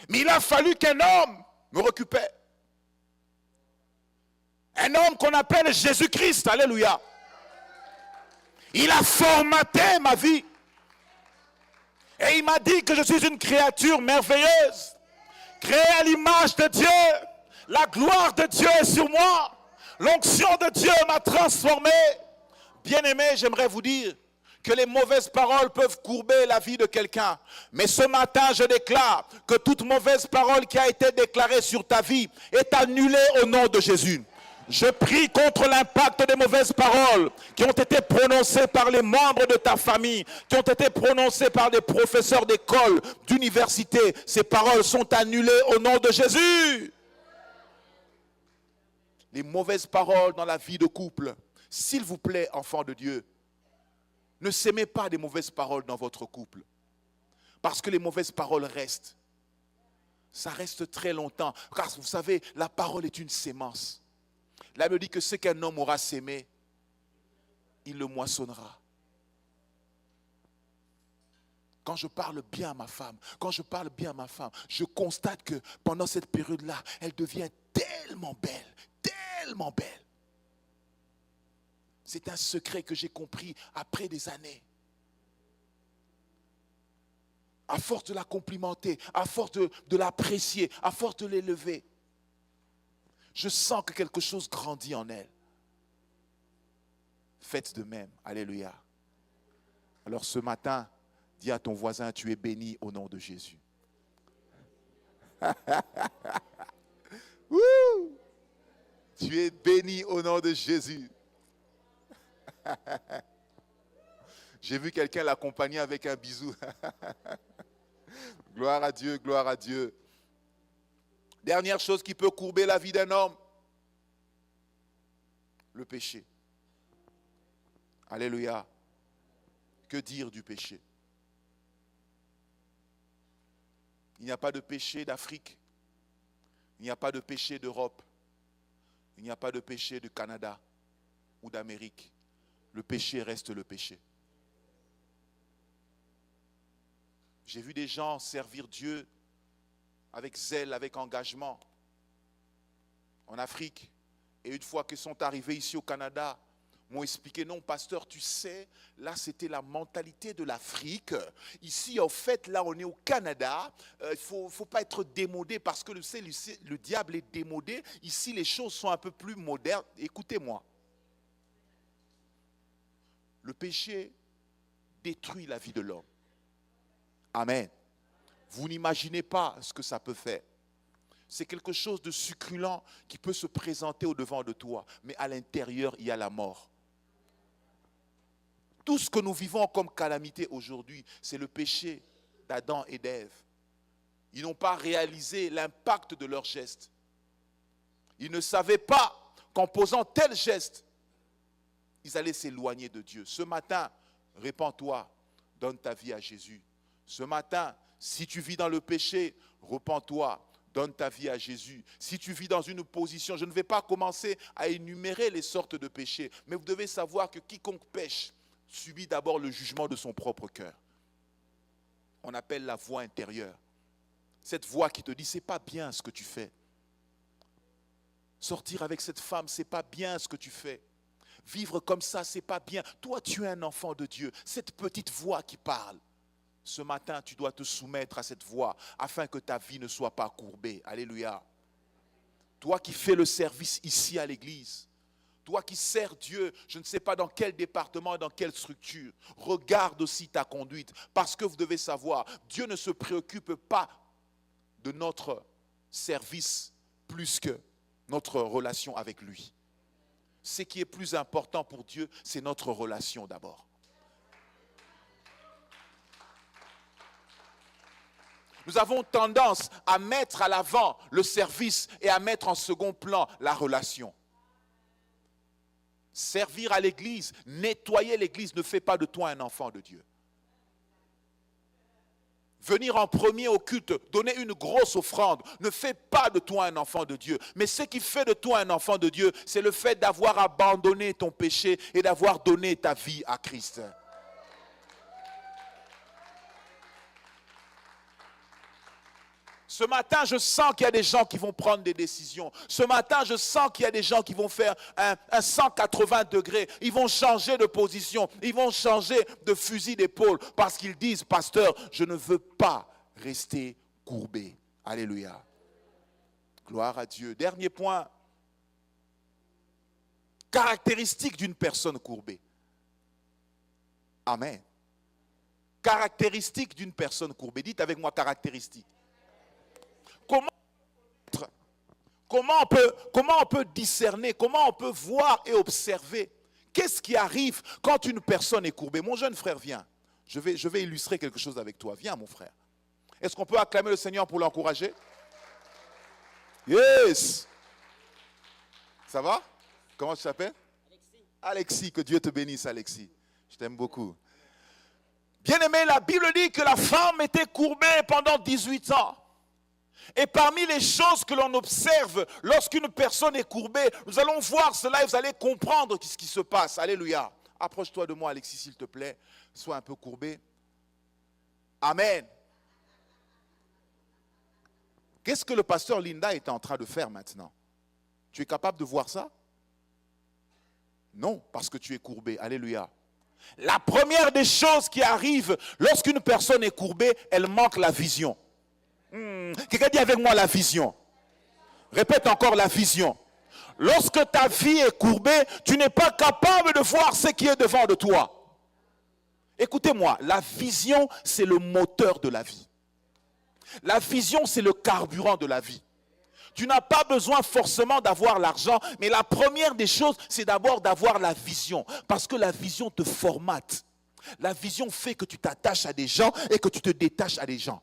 Mais il a fallu qu'un homme me récupère. Un homme qu'on appelle Jésus-Christ. Alléluia. Il a formaté ma vie. Et il m'a dit que je suis une créature merveilleuse. Créée à l'image de Dieu. La gloire de Dieu est sur moi. L'onction de Dieu m'a transformé. Bien-aimé, j'aimerais vous dire que les mauvaises paroles peuvent courber la vie de quelqu'un. Mais ce matin, je déclare que toute mauvaise parole qui a été déclarée sur ta vie est annulée au nom de Jésus. Je prie contre l'impact des mauvaises paroles qui ont été prononcées par les membres de ta famille, qui ont été prononcées par des professeurs d'école, d'université. Ces paroles sont annulées au nom de Jésus. Les mauvaises paroles dans la vie de couple, s'il vous plaît, enfants de Dieu, ne s'aimez pas des mauvaises paroles dans votre couple. Parce que les mauvaises paroles restent. Ça reste très longtemps. Car vous savez, la parole est une sémence. La Bible dit que ce qu'un homme aura sémé, il le moissonnera. Quand je parle bien à ma femme, je constate que pendant cette période-là, elle devient tellement belle, tellement belle. C'est un secret que j'ai compris après des années. À force de la complimenter, à force de l'apprécier, à force de l'élever, je sens que quelque chose grandit en elle. Faites de même. Alléluia. Alors ce matin, dis à ton voisin, tu es béni au nom de Jésus. Tu es béni au nom de Jésus. J'ai vu quelqu'un l'accompagner avec un bisou. Gloire à Dieu, gloire à Dieu. Dernière chose qui peut courber la vie d'un homme, le péché. Alléluia. Que dire du péché? Il n'y a pas de péché d'Afrique. Il n'y a pas de péché d'Europe. Il n'y a pas de péché du Canada ou d'Amérique. Le péché reste le péché. J'ai vu des gens servir Dieu avec zèle, avec engagement en Afrique. Et une fois qu'ils sont arrivés ici au Canada, m'ont expliqué, non pasteur, tu sais, là c'était la mentalité de l'Afrique. Ici, en fait, là on est au Canada, il faut pas être démodé parce que le diable est démodé. Ici, les choses sont un peu plus modernes. Écoutez-moi. Le péché détruit la vie de l'homme. Amen. Vous n'imaginez pas ce que ça peut faire. C'est quelque chose de succulent qui peut se présenter au-devant de toi, mais à l'intérieur, il y a la mort. Tout ce que nous vivons comme calamité aujourd'hui, c'est le péché d'Adam et d'Ève. Ils n'ont pas réalisé l'impact de leurs gestes. Ils ne savaient pas qu'en posant tel geste, ils allaient s'éloigner de Dieu. Ce matin, répands-toi, donne ta vie à Jésus. Ce matin, si tu vis dans le péché, repens-toi, donne ta vie à Jésus. Si tu vis dans une position, je ne vais pas commencer à énumérer les sortes de péchés, mais vous devez savoir que quiconque pêche subit d'abord le jugement de son propre cœur. On appelle la voix intérieure. Cette voix qui te dit, c'est pas bien ce que tu fais. Sortir avec cette femme, c'est pas bien ce que tu fais. Vivre comme ça, c'est pas bien. Toi, tu es un enfant de Dieu. Cette petite voix qui parle. Ce matin, tu dois te soumettre à cette voix afin que ta vie ne soit pas courbée. Alléluia. Toi qui fais le service ici à l'église, toi qui sers Dieu, je ne sais pas dans quel département, dans quelle structure, regarde aussi ta conduite. Parce que vous devez savoir, Dieu ne se préoccupe pas de notre service plus que notre relation avec lui. Ce qui est plus important pour Dieu, c'est notre relation d'abord. Nous avons tendance à mettre à l'avant le service et à mettre en second plan la relation. Servir à l'église, nettoyer l'église ne fait pas de toi un enfant de Dieu. Venir en premier au culte, donner une grosse offrande, ne fait pas de toi un enfant de Dieu. Mais ce qui fait de toi un enfant de Dieu, c'est le fait d'avoir abandonné ton péché et d'avoir donné ta vie à Christ. Ce matin, je sens qu'il y a des gens qui vont prendre des décisions. Ce matin, je sens qu'il y a des gens qui vont faire un 180 degrés. Ils vont changer de position. Ils vont changer de fusil d'épaule parce qu'ils disent, pasteur, je ne veux pas rester courbé. Alléluia. Gloire à Dieu. Dernier point. Caractéristique d'une personne courbée. Amen. Caractéristique d'une personne courbée. Dites avec moi caractéristique. Comment on peut discerner, comment on peut voir et observer qu'est-ce qui arrive quand une personne est courbée. Mon jeune frère, viens. Je vais illustrer quelque chose avec toi. Viens, mon frère. Est-ce qu'on peut acclamer le Seigneur pour l'encourager? Yes. Ça va? Comment tu t'appelles? Alexis. Alexis, que Dieu te bénisse, Alexis. Je t'aime beaucoup. Bien-aimé, la Bible dit que la femme était courbée pendant 18 ans. Et parmi les choses que l'on observe lorsqu'une personne est courbée, nous allons voir cela et vous allez comprendre ce qui se passe. Alléluia. Approche-toi de moi, Alexis, s'il te plaît. Sois un peu courbé. Amen. Qu'est-ce que le pasteur Linda est en train de faire maintenant? Tu es capable de voir ça? Non, parce que tu es courbé. Alléluia. La première des choses qui arrive lorsqu'une personne est courbée, elle manque la vision. Quelqu'un dit avec moi la vision. Répète encore la vision. Lorsque ta vie est courbée, tu n'es pas capable de voir ce qui est devant de toi. Écoutez-moi, la vision, c'est le moteur de la vie. La vision, c'est le carburant de la vie. Tu n'as pas besoin forcément d'avoir l'argent, mais la première des choses, c'est d'abord d'avoir la vision. Parce que la vision te formate. La vision fait que tu t'attaches à des gens et que tu te détaches à des gens.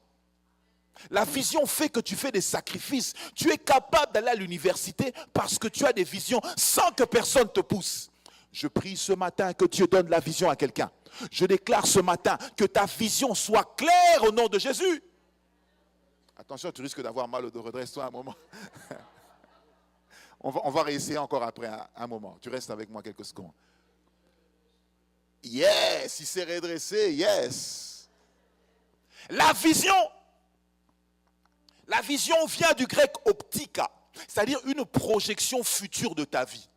La vision fait que tu fais des sacrifices. Tu es capable d'aller à l'université parce que tu as des visions sans que personne te pousse. Je prie ce matin que Dieu donne la vision à quelqu'un. Je déclare ce matin que ta vision soit claire au nom de Jésus. Attention, tu risques d'avoir mal au dos. Redresse-toi un moment. On va réessayer encore après un moment. Tu restes avec moi quelques secondes. Yes, il s'est redressé. Yes. La vision vient du grec optika, c'est-à-dire une projection future de ta vie.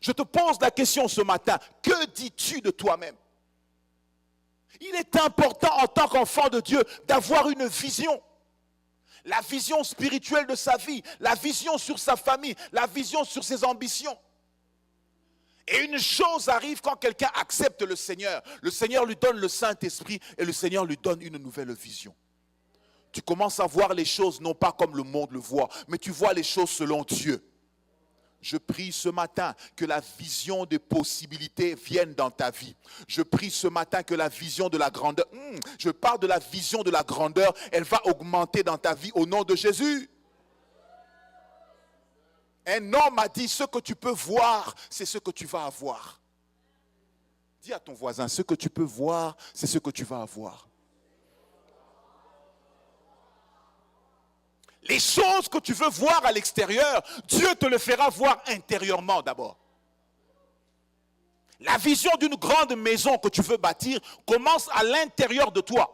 Je te pose la question ce matin, que dis-tu de toi-même? Il est important en tant qu'enfant de Dieu d'avoir une vision. La vision spirituelle de sa vie, la vision sur sa famille, la vision sur ses ambitions. Et une chose arrive quand quelqu'un accepte le Seigneur lui donne le Saint-Esprit et le Seigneur lui donne une nouvelle vision. Tu commences à voir les choses non pas comme le monde le voit, mais tu vois les choses selon Dieu. Je prie ce matin que la vision des possibilités vienne dans ta vie. Je prie ce matin que la vision de la grandeur, je parle de la vision de la grandeur, elle va augmenter dans ta vie au nom de Jésus. Un homme a dit, ce que tu peux voir, c'est ce que tu vas avoir. Dis à ton voisin, ce que tu peux voir, c'est ce que tu vas avoir. Les choses que tu veux voir à l'extérieur, Dieu te le fera voir intérieurement d'abord. La vision d'une grande maison que tu veux bâtir commence à l'intérieur de toi.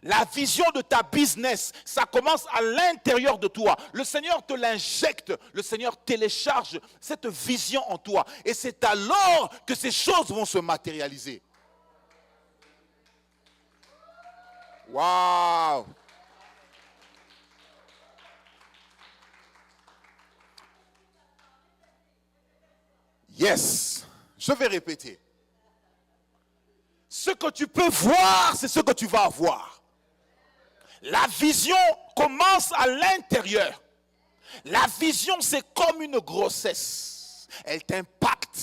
La vision de ta business, ça commence à l'intérieur de toi. Le Seigneur te l'injecte, le Seigneur télécharge cette vision en toi. Et c'est alors que ces choses vont se matérialiser. Waouh! Yes, je vais répéter. Ce que tu peux voir, c'est ce que tu vas avoir. La vision commence à l'intérieur. La vision, c'est comme une grossesse. Elle t'impacte,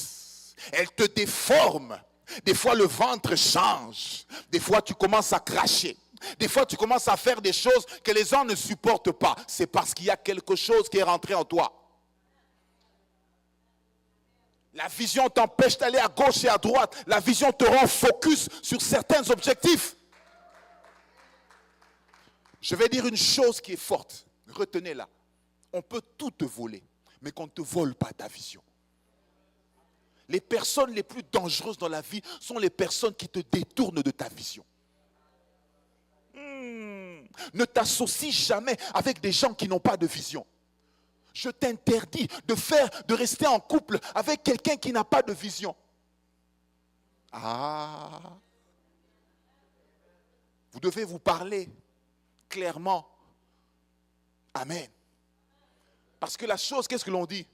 elle te déforme. Des fois, le ventre change. Des fois, tu commences à cracher. Des fois, tu commences à faire des choses que les gens ne supportent pas. C'est parce qu'il y a quelque chose qui est rentré en toi. La vision t'empêche d'aller à gauche et à droite. La vision te rend focus sur certains objectifs. Je vais dire une chose qui est forte. Retenez-la. On peut tout te voler, mais qu'on ne te vole pas ta vision. Les personnes les plus dangereuses dans la vie sont les personnes qui te détournent de ta vision. Ne t'associe jamais avec des gens qui n'ont pas de vision. Je t'interdis de rester en couple avec quelqu'un qui n'a pas de vision. Ah. Vous devez vous parler clairement. Amen. Parce que la chose, qu'est-ce que l'on dit?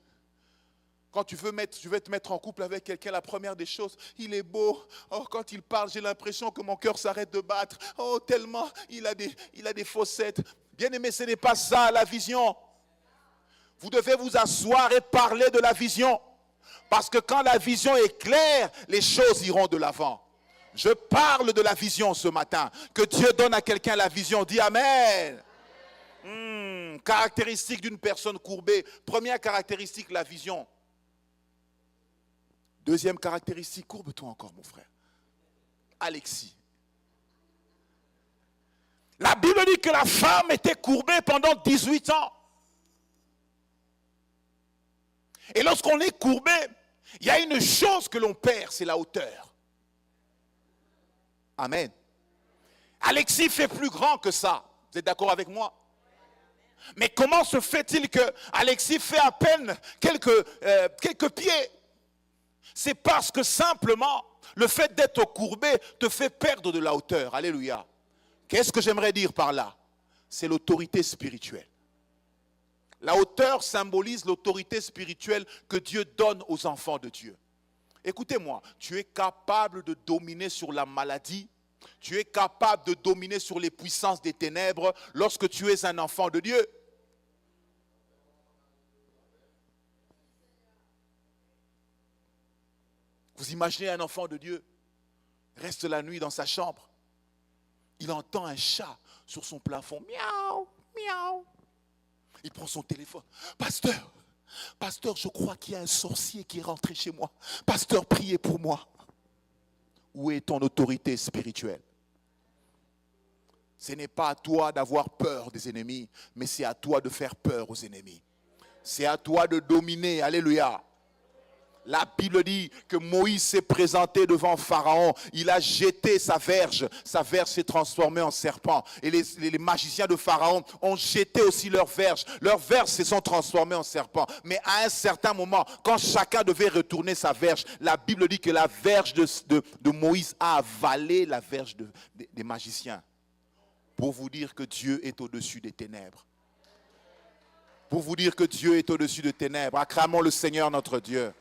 Quand tu veux te mettre en couple avec quelqu'un, la première des choses, il est beau. Oh, quand il parle, j'ai l'impression que mon cœur s'arrête de battre. Oh, tellement, il a des fossettes. Bien-aimé, ce n'est pas ça la vision. Vous devez vous asseoir et parler de la vision. Parce que quand la vision est claire, les choses iront de l'avant. Je parle de la vision ce matin. Que Dieu donne à quelqu'un la vision. Dis Amen. Caractéristique d'une personne courbée. Première caractéristique, la vision. Deuxième caractéristique, courbe-toi encore mon frère. Alexis. La Bible dit que la femme était courbée pendant 18 ans. Et lorsqu'on est courbé, il y a une chose que l'on perd, c'est la hauteur. Amen. Alexis fait plus grand que ça. Vous êtes d'accord avec moi? Mais comment se fait-il que Alexis fait à peine quelques pieds? C'est parce que simplement, le fait d'être courbé te fait perdre de la hauteur. Alléluia. Qu'est-ce que j'aimerais dire par là? C'est l'autorité spirituelle. La hauteur symbolise l'autorité spirituelle que Dieu donne aux enfants de Dieu. Écoutez-moi, tu es capable de dominer sur la maladie, tu es capable de dominer sur les puissances des ténèbres lorsque tu es un enfant de Dieu. Vous imaginez un enfant de Dieu reste la nuit dans sa chambre. Il entend un chat sur son plafond. Miaou, miaou. Il prend son téléphone. Pasteur, je crois qu'il y a un sorcier qui est rentré chez moi. Pasteur, priez pour moi. Où est ton autorité spirituelle? Ce n'est pas à toi d'avoir peur des ennemis, mais c'est à toi de faire peur aux ennemis. C'est à toi de dominer. Alléluia. La Bible dit que Moïse s'est présenté devant Pharaon. Il a jeté sa verge. Sa verge s'est transformée en serpent. Et les magiciens de Pharaon ont jeté aussi leur verge. Leurs verges se sont transformées en serpent. Mais à un certain moment, quand chacun devait retourner sa verge, la Bible dit que la verge de Moïse a avalé la verge des magiciens. Pour vous dire que Dieu est au-dessus des ténèbres. Pour vous dire que Dieu est au-dessus des ténèbres. Acclamons le Seigneur notre Dieu.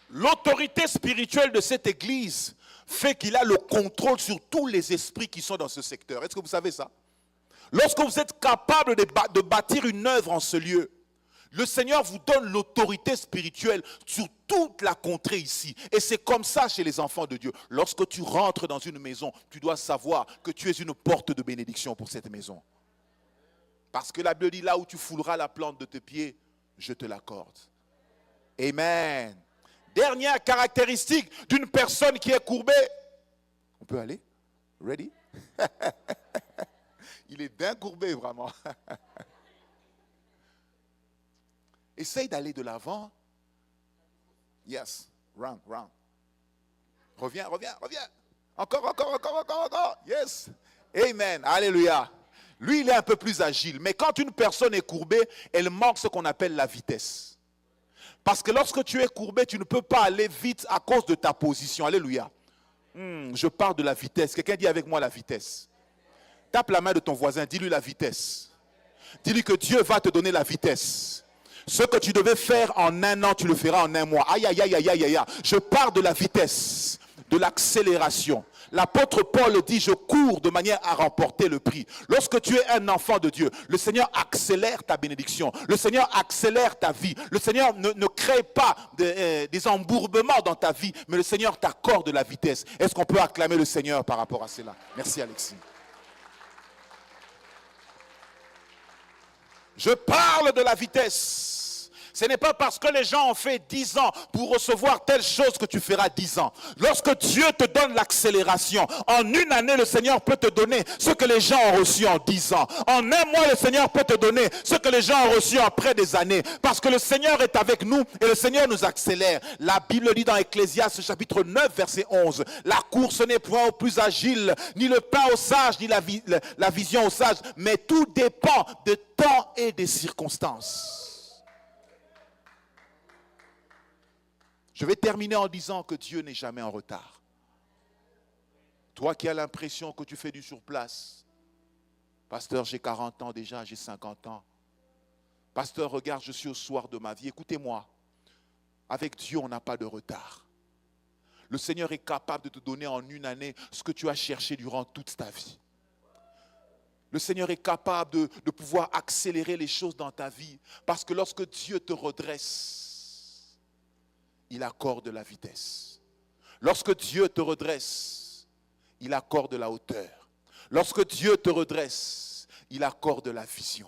L'autorité spirituelle de cette église fait qu'il a le contrôle sur tous les esprits qui sont dans ce secteur. Est-ce que vous savez ça? Lorsque vous êtes capable de bâtir une œuvre en ce lieu, le Seigneur vous donne l'autorité spirituelle sur toute la contrée ici. Et c'est comme ça chez les enfants de Dieu. Lorsque tu rentres dans une maison, tu dois savoir que tu es une porte de bénédiction pour cette maison. Parce que la Bible dit, là où tu fouleras la plante de tes pieds, je te l'accorde. Amen. Dernière caractéristique d'une personne qui est courbée. On peut aller? Ready? Il est bien courbé, vraiment. Essaye d'aller de l'avant. Yes. Round. Reviens. Encore. Yes. Amen. Alléluia. Lui, il est un peu plus agile. Mais quand une personne est courbée, elle manque ce qu'on appelle la vitesse. Parce que lorsque tu es courbé, tu ne peux pas aller vite à cause de ta position. Alléluia. Je parle de la vitesse. Quelqu'un dit avec moi la vitesse. Tape la main de ton voisin, dis-lui la vitesse. Dis-lui que Dieu va te donner la vitesse. Ce que tu devais faire en un an, tu le feras en un mois. Aïe. Je parle de la vitesse, de l'accélération. L'apôtre Paul dit, je cours de manière à remporter le prix. Lorsque tu es un enfant de Dieu, le Seigneur accélère ta bénédiction. Le Seigneur accélère ta vie. Le Seigneur ne crée pas des embourbements dans ta vie, mais le Seigneur t'accorde de la vitesse. Est-ce qu'on peut acclamer le Seigneur par rapport à cela? Merci Alexis. Je parle de la vitesse. Ce n'est pas parce que les gens ont fait 10 ans pour recevoir telle chose que tu feras 10 ans. Lorsque Dieu te donne l'accélération, en une année, le Seigneur peut te donner ce que les gens ont reçu en 10 ans. En un mois, le Seigneur peut te donner ce que les gens ont reçu après des années. Parce que le Seigneur est avec nous et le Seigneur nous accélère. La Bible dit dans Ecclésiaste chapitre 9, verset 11, la course n'est point au plus agile, ni le pain au sage, ni la vision au sage, mais tout dépend de temps et des circonstances. Je vais terminer en disant que Dieu n'est jamais en retard. Toi qui as l'impression que tu fais du surplace, Pasteur, j'ai 40 ans déjà, j'ai 50 ans. Pasteur, regarde, je suis au soir de ma vie. Écoutez-moi, avec Dieu, on n'a pas de retard. Le Seigneur est capable de te donner en une année ce que tu as cherché durant toute ta vie. Le Seigneur est capable de pouvoir accélérer les choses dans ta vie. Parce que lorsque Dieu te redresse, il accorde la vitesse. Lorsque Dieu te redresse, il accorde la hauteur. Lorsque Dieu te redresse, il accorde la vision.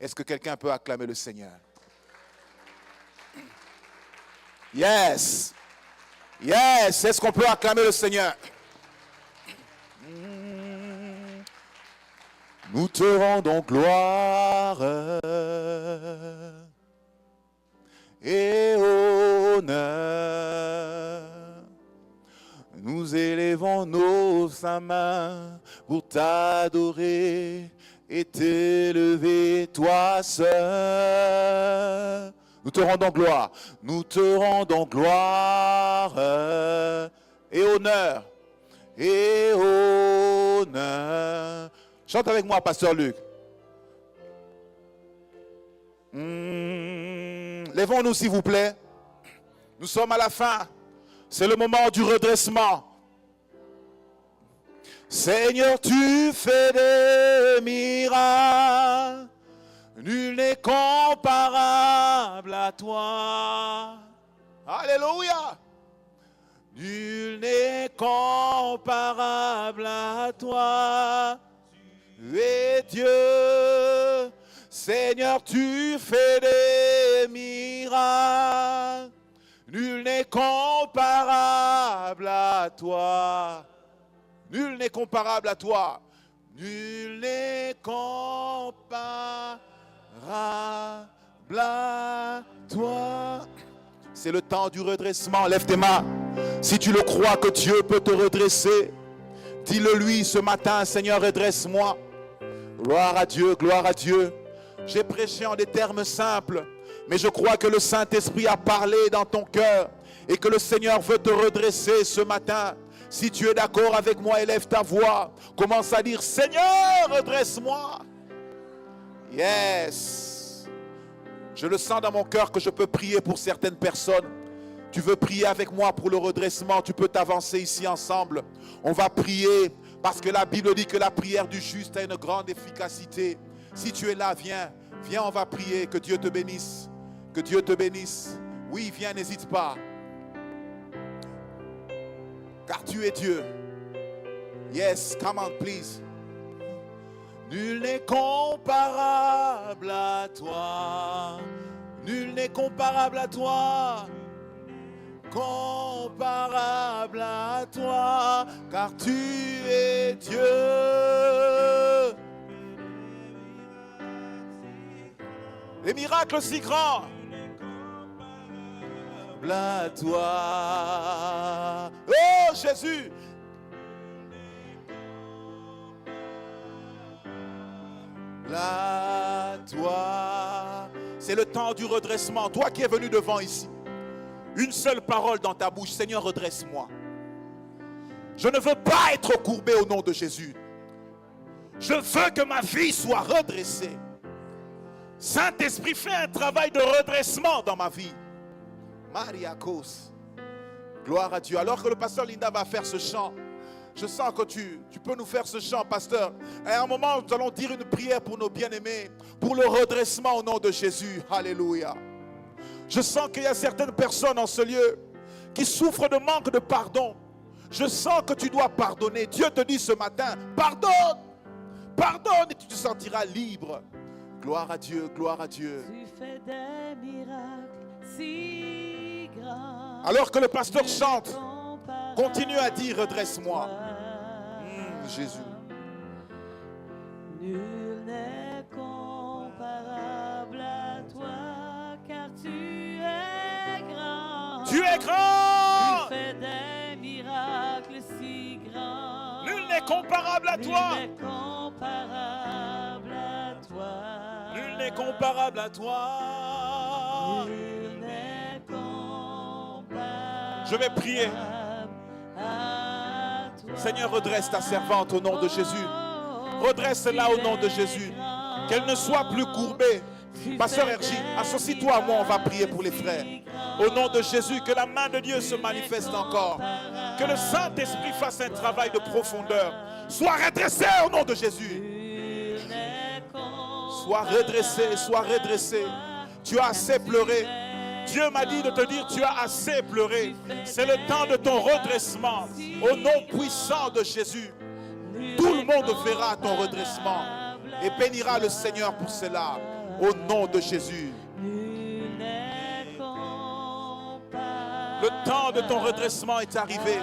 Est-ce que quelqu'un peut acclamer le Seigneur? Yes! Yes! Est-ce qu'on peut acclamer le Seigneur? Nous te rendons gloire et honneur. Nous élevons nos mains pour t'adorer et t'élever toi seul. Nous te rendons gloire. Nous te rendons gloire et honneur. Et honneur. Chante avec moi, Pasteur Luc. Lèvons-nous, s'il vous plaît. Nous sommes à la fin. C'est le moment du redressement. Seigneur, tu fais des miracles. Nul n'est comparable à toi. Alléluia. Nul n'est comparable à toi. Tu es Dieu. Seigneur, tu fais des miracles. Nul n'est comparable à toi. Nul n'est comparable à toi. Nul n'est comparable à toi. C'est le temps du redressement. Lève tes mains. Si tu le crois que Dieu peut te redresser, dis-le lui ce matin. Seigneur, redresse-moi. Gloire à Dieu, gloire à Dieu. J'ai prêché en des termes simples, mais je crois que le Saint-Esprit a parlé dans ton cœur et que le Seigneur veut te redresser ce matin. Si tu es d'accord avec moi, élève ta voix. Commence à dire, Seigneur, redresse-moi. Yes. Je le sens dans mon cœur que je peux prier pour certaines personnes. Tu veux prier avec moi pour le redressement, tu peux t'avancer ici ensemble. On va prier parce que la Bible dit que la prière du juste a une grande efficacité. Si tu es là, viens, viens, on va prier. Que Dieu te bénisse. Que Dieu te bénisse. Oui, viens, n'hésite pas. Car tu es Dieu. Yes, come on, please. Nul n'est comparable à toi. Nul n'est comparable à toi. Comparable à toi. Car tu es Dieu. Les miracles si grands. À toi. Oh Jésus. À toi. C'est le temps du redressement. Toi qui es venu devant ici. Une seule parole dans ta bouche. Seigneur, redresse-moi. Je ne veux pas être courbé au nom de Jésus. Je veux que ma vie soit redressée. Saint-Esprit, fais un travail de redressement dans ma vie. Mariakos. Gloire à Dieu. Alors que le pasteur Linda va faire ce chant, je sens que tu peux nous faire ce chant, pasteur. Et à un moment, nous allons dire une prière pour nos bien-aimés, pour le redressement au nom de Jésus. Alléluia. Je sens qu'il y a certaines personnes en ce lieu qui souffrent de manque de pardon. Je sens que tu dois pardonner. Dieu te dit ce matin, pardonne. Pardonne et tu te sentiras libre. Gloire à Dieu, gloire à Dieu. Tu fais des miracles si grands. Alors que le pasteur chante, continue à dire redresse-moi. Jésus. Nul n'est comparable à toi, car tu es grand. Tu es grand. Tu fais des miracles si grands. Nul n'est comparable à toi. Nul n'est comparable à toi. Nul n'est comparable à toi. Nul n'est comparable. Je vais prier. À toi. Seigneur, redresse ta servante au nom de Jésus. Redresse-la au nom de Jésus. Qu'elle ne soit plus courbée. Ma sœur Ergie, associe-toi à moi, on va prier pour les frères. Au nom de Jésus, que la main de Dieu se manifeste encore. Que le Saint-Esprit fasse un travail de profondeur. Sois redressé au nom de Jésus. Sois redressé, sois redressé. Tu as assez pleuré. Dieu m'a dit de te dire, tu as assez pleuré. C'est le temps de ton redressement. Au nom puissant de Jésus, tout le monde verra ton redressement et bénira le Seigneur pour cela. Au nom de Jésus. Le temps de ton redressement est arrivé.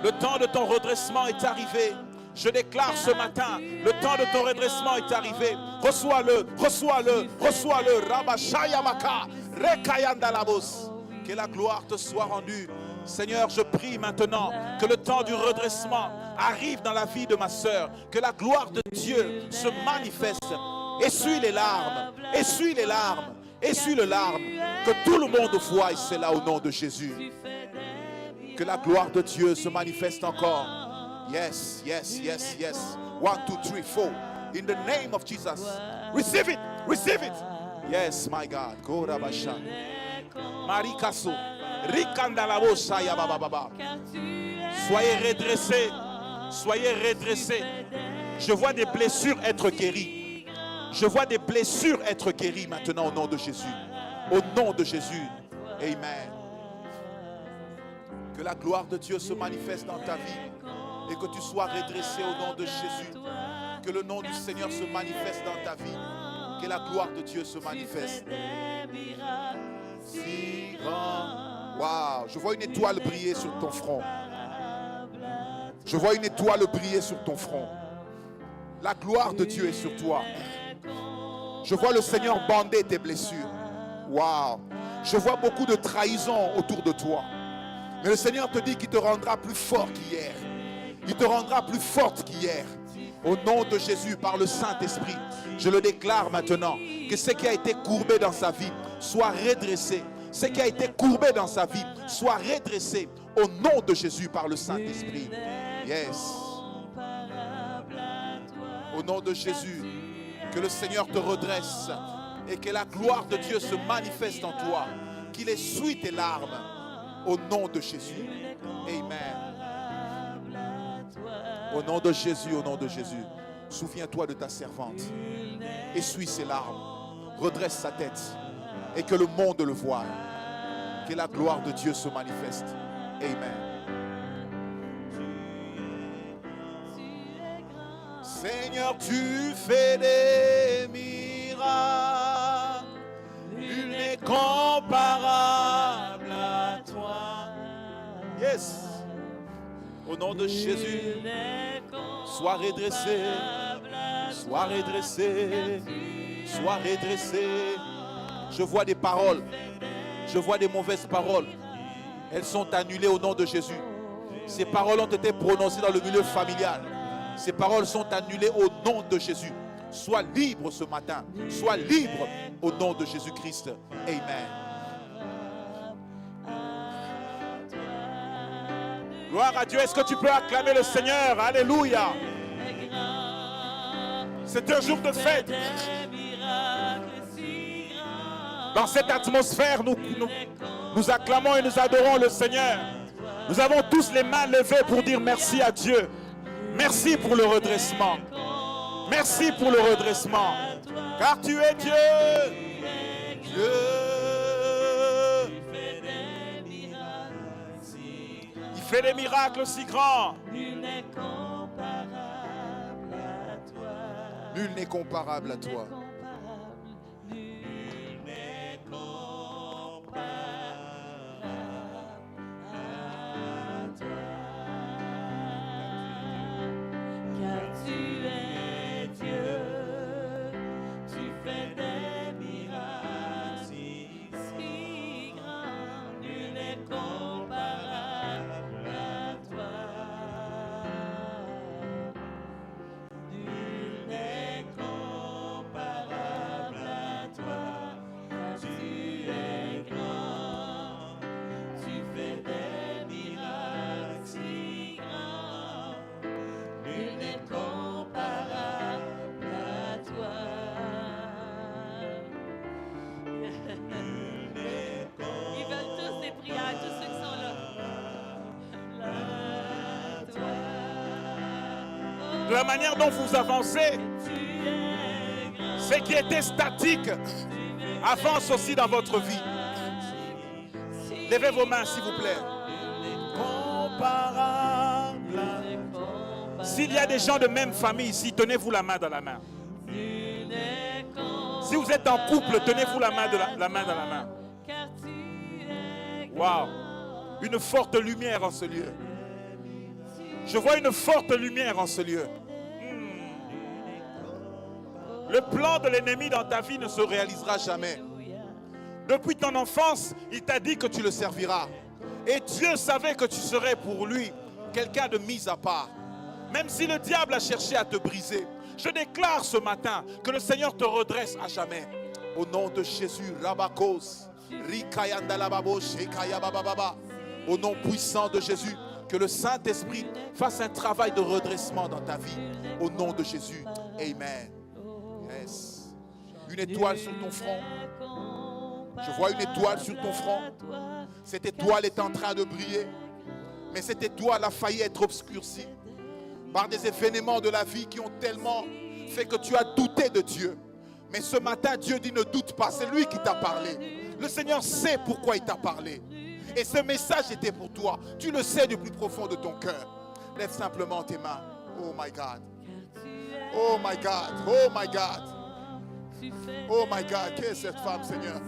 Le temps de ton redressement est arrivé. Je déclare ce matin, le temps de ton redressement est arrivé. Reçois-le, reçois-le, reçois-le. Rabashayamaka, Rekayandalabos. Que la gloire te soit rendue. Seigneur, je prie maintenant que le temps du redressement arrive dans la vie de ma sœur. Que la gloire de Dieu se manifeste. Essuie les larmes, essuie les larmes, essuie les larmes. Que tout le monde voie cela au nom de Jésus. Que la gloire de Dieu se manifeste encore. Yes, yes, yes, yes. 1, 2, 3, 4. In the name of Jesus. Receive it, receive it. Yes, my God. Korabasha. Marikaso. Rikandalabo Shaya Baba. Soyez redressés. Soyez redressés. Je vois des blessures être guéries. Je vois des blessures être guéries maintenant au nom de Jésus. Au nom de Jésus. Amen. Que la gloire de Dieu se manifeste dans ta vie et que tu sois redressé au nom de Jésus. Que le nom du Seigneur se manifeste dans ta vie. Que la gloire de Dieu se manifeste. Si grand. Waouh, je vois une étoile briller sur ton front. Je vois une étoile briller sur ton front. La gloire de Dieu est sur toi. Je vois le Seigneur bander tes blessures. Waouh. Je vois beaucoup de trahison autour de toi. Mais le Seigneur te dit qu'il te rendra plus fort qu'hier. Il te rendra plus forte qu'hier. Au nom de Jésus, par le Saint-Esprit, je le déclare maintenant, que ce qui a été courbé dans sa vie soit redressé. Ce qui a été courbé dans sa vie soit redressé. Au nom de Jésus, par le Saint-Esprit. Yes. Au nom de Jésus, que le Seigneur te redresse et que la gloire de Dieu se manifeste en toi. Qu'il essuie tes larmes. Au nom de Jésus. Amen. Au nom de Jésus, au nom de Jésus. Souviens-toi de ta servante. Essuie ses larmes. Redresse sa tête. Et que le monde le voie. Que la gloire de Dieu se manifeste. Amen. Seigneur, tu fais des miracles. Nul n'est comparable à toi. Yes. Au nom de Jésus, sois redressé, sois redressé, sois redressé. Je vois des paroles, je vois des mauvaises paroles. Elles sont annulées au nom de Jésus. Ces paroles ont été prononcées dans le milieu familial. Ces paroles sont annulées au nom de Jésus. Sois libre ce matin. Sois libre au nom de Jésus-Christ. Amen. Gloire à Dieu. Est-ce que tu peux acclamer le Seigneur? Alléluia. C'est un jour de fête. Dans cette atmosphère, nous acclamons et nous adorons le Seigneur. Nous avons tous les mains levées pour dire merci à Dieu. Merci pour le redressement. Merci pour le redressement. Car tu es Dieu. Dieu. Il fait des miracles si grands. Nul n'est comparable à toi. Nul n'est comparable à toi. de la manière dont vous avancez. Ce qui était statique avance aussi dans votre vie. Levez vos mains, s'il vous plaît. Comparable. S'il y a des gens de même famille ici, tenez-vous la main dans la main. Si vous êtes en couple, tenez-vous la main dans la main. Waouh! Une forte lumière en ce lieu. Je vois une forte lumière en ce lieu. Le plan de l'ennemi dans ta vie ne se réalisera jamais. Depuis ton enfance, il t'a dit que tu le serviras. Et Dieu savait que tu serais pour lui quelqu'un de mis à part. Même si le diable a cherché à te briser, je déclare ce matin que le Seigneur te redresse à jamais. Au nom de Jésus, Rabakos, Rikayandalababo, Shekayabababa. Au nom puissant de Jésus, que le Saint-Esprit fasse un travail de redressement dans ta vie. Au nom de Jésus, Amen. Yes. Une étoile sur ton front. Je vois une étoile sur ton front. Cette étoile est en train de briller. Mais cette étoile a failli être obscurcie par des événements de la vie qui ont tellement fait que tu as douté de Dieu. Mais ce matin, Dieu dit ne doute pas, c'est lui qui t'a parlé. Le Seigneur sait pourquoi il t'a parlé. Et ce message était pour toi. Tu le sais du plus profond de ton cœur. Lève simplement tes mains. Oh my God. Oh my God. Oh my God. Oh my God. Qui est cette femme, Seigneur?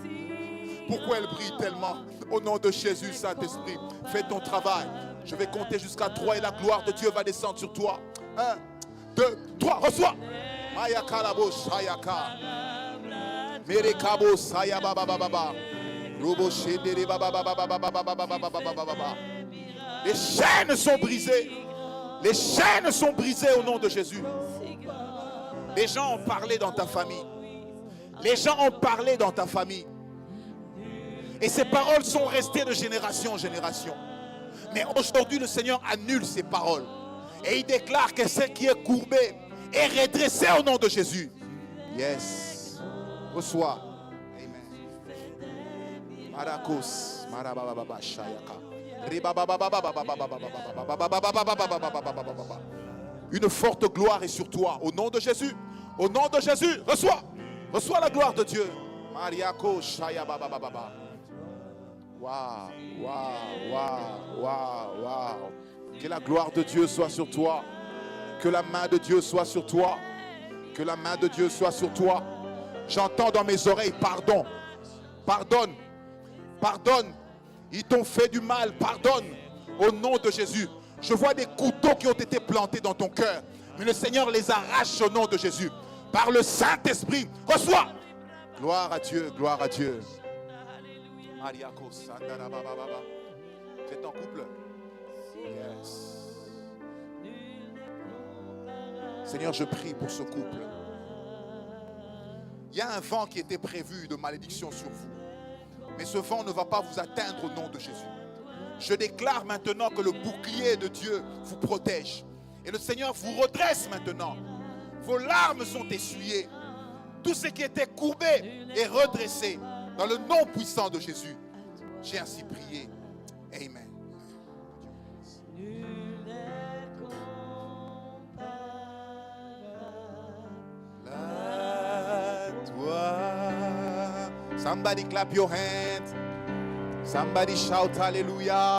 Pourquoi elle brille tellement? Au nom de Jésus, Saint-Esprit, fais ton travail. Je vais compter jusqu'à 3 et la gloire de Dieu va descendre sur toi. 1, 2, 3, reçois. Maya kalabo shayaka. Merekabo sayaba baba. Robo shedere baba baba. Les chaînes sont brisées. Les chaînes sont brisées au nom de Jésus. Les gens ont parlé dans ta famille. Les gens ont parlé dans ta famille. Et ces paroles sont restées de génération en génération. Mais aujourd'hui, le Seigneur annule ces paroles. Et il déclare que ce qui est courbé est redressé au nom de Jésus. Yes. Reçois. Amen. Marakos. Marabababa shayaka. Une forte gloire est sur toi. Au nom de Jésus. Au nom de Jésus. Reçois. Reçois la gloire de Dieu. Mariako shayababababa. Waouh, waouh, waouh, waouh, waouh. Que la gloire de Dieu soit sur toi. Que la main de Dieu soit sur toi. Que la main de Dieu soit sur toi. J'entends dans mes oreilles, pardon. Pardonne. Pardonne. Ils t'ont fait du mal. Pardonne. Au nom de Jésus. Je vois des couteaux qui ont été plantés dans ton cœur. Mais le Seigneur les arrache au nom de Jésus. Par le Saint-Esprit. Reçois. Gloire à Dieu. Gloire à Dieu. C'est en couple. Yes. Seigneur, je prie pour ce couple. Il y a un vent qui était prévu de malédiction sur vous. Mais ce vent ne va pas vous atteindre au nom de Jésus. Je déclare maintenant que le bouclier de Dieu vous protège. Et le Seigneur vous redresse maintenant. Vos larmes sont essuyées. Tout ce qui était courbé est redressé. Dans le nom puissant de Jésus, j'ai ainsi prié. Amen. La toi. Somebody clap your hands. Somebody shout hallelujah.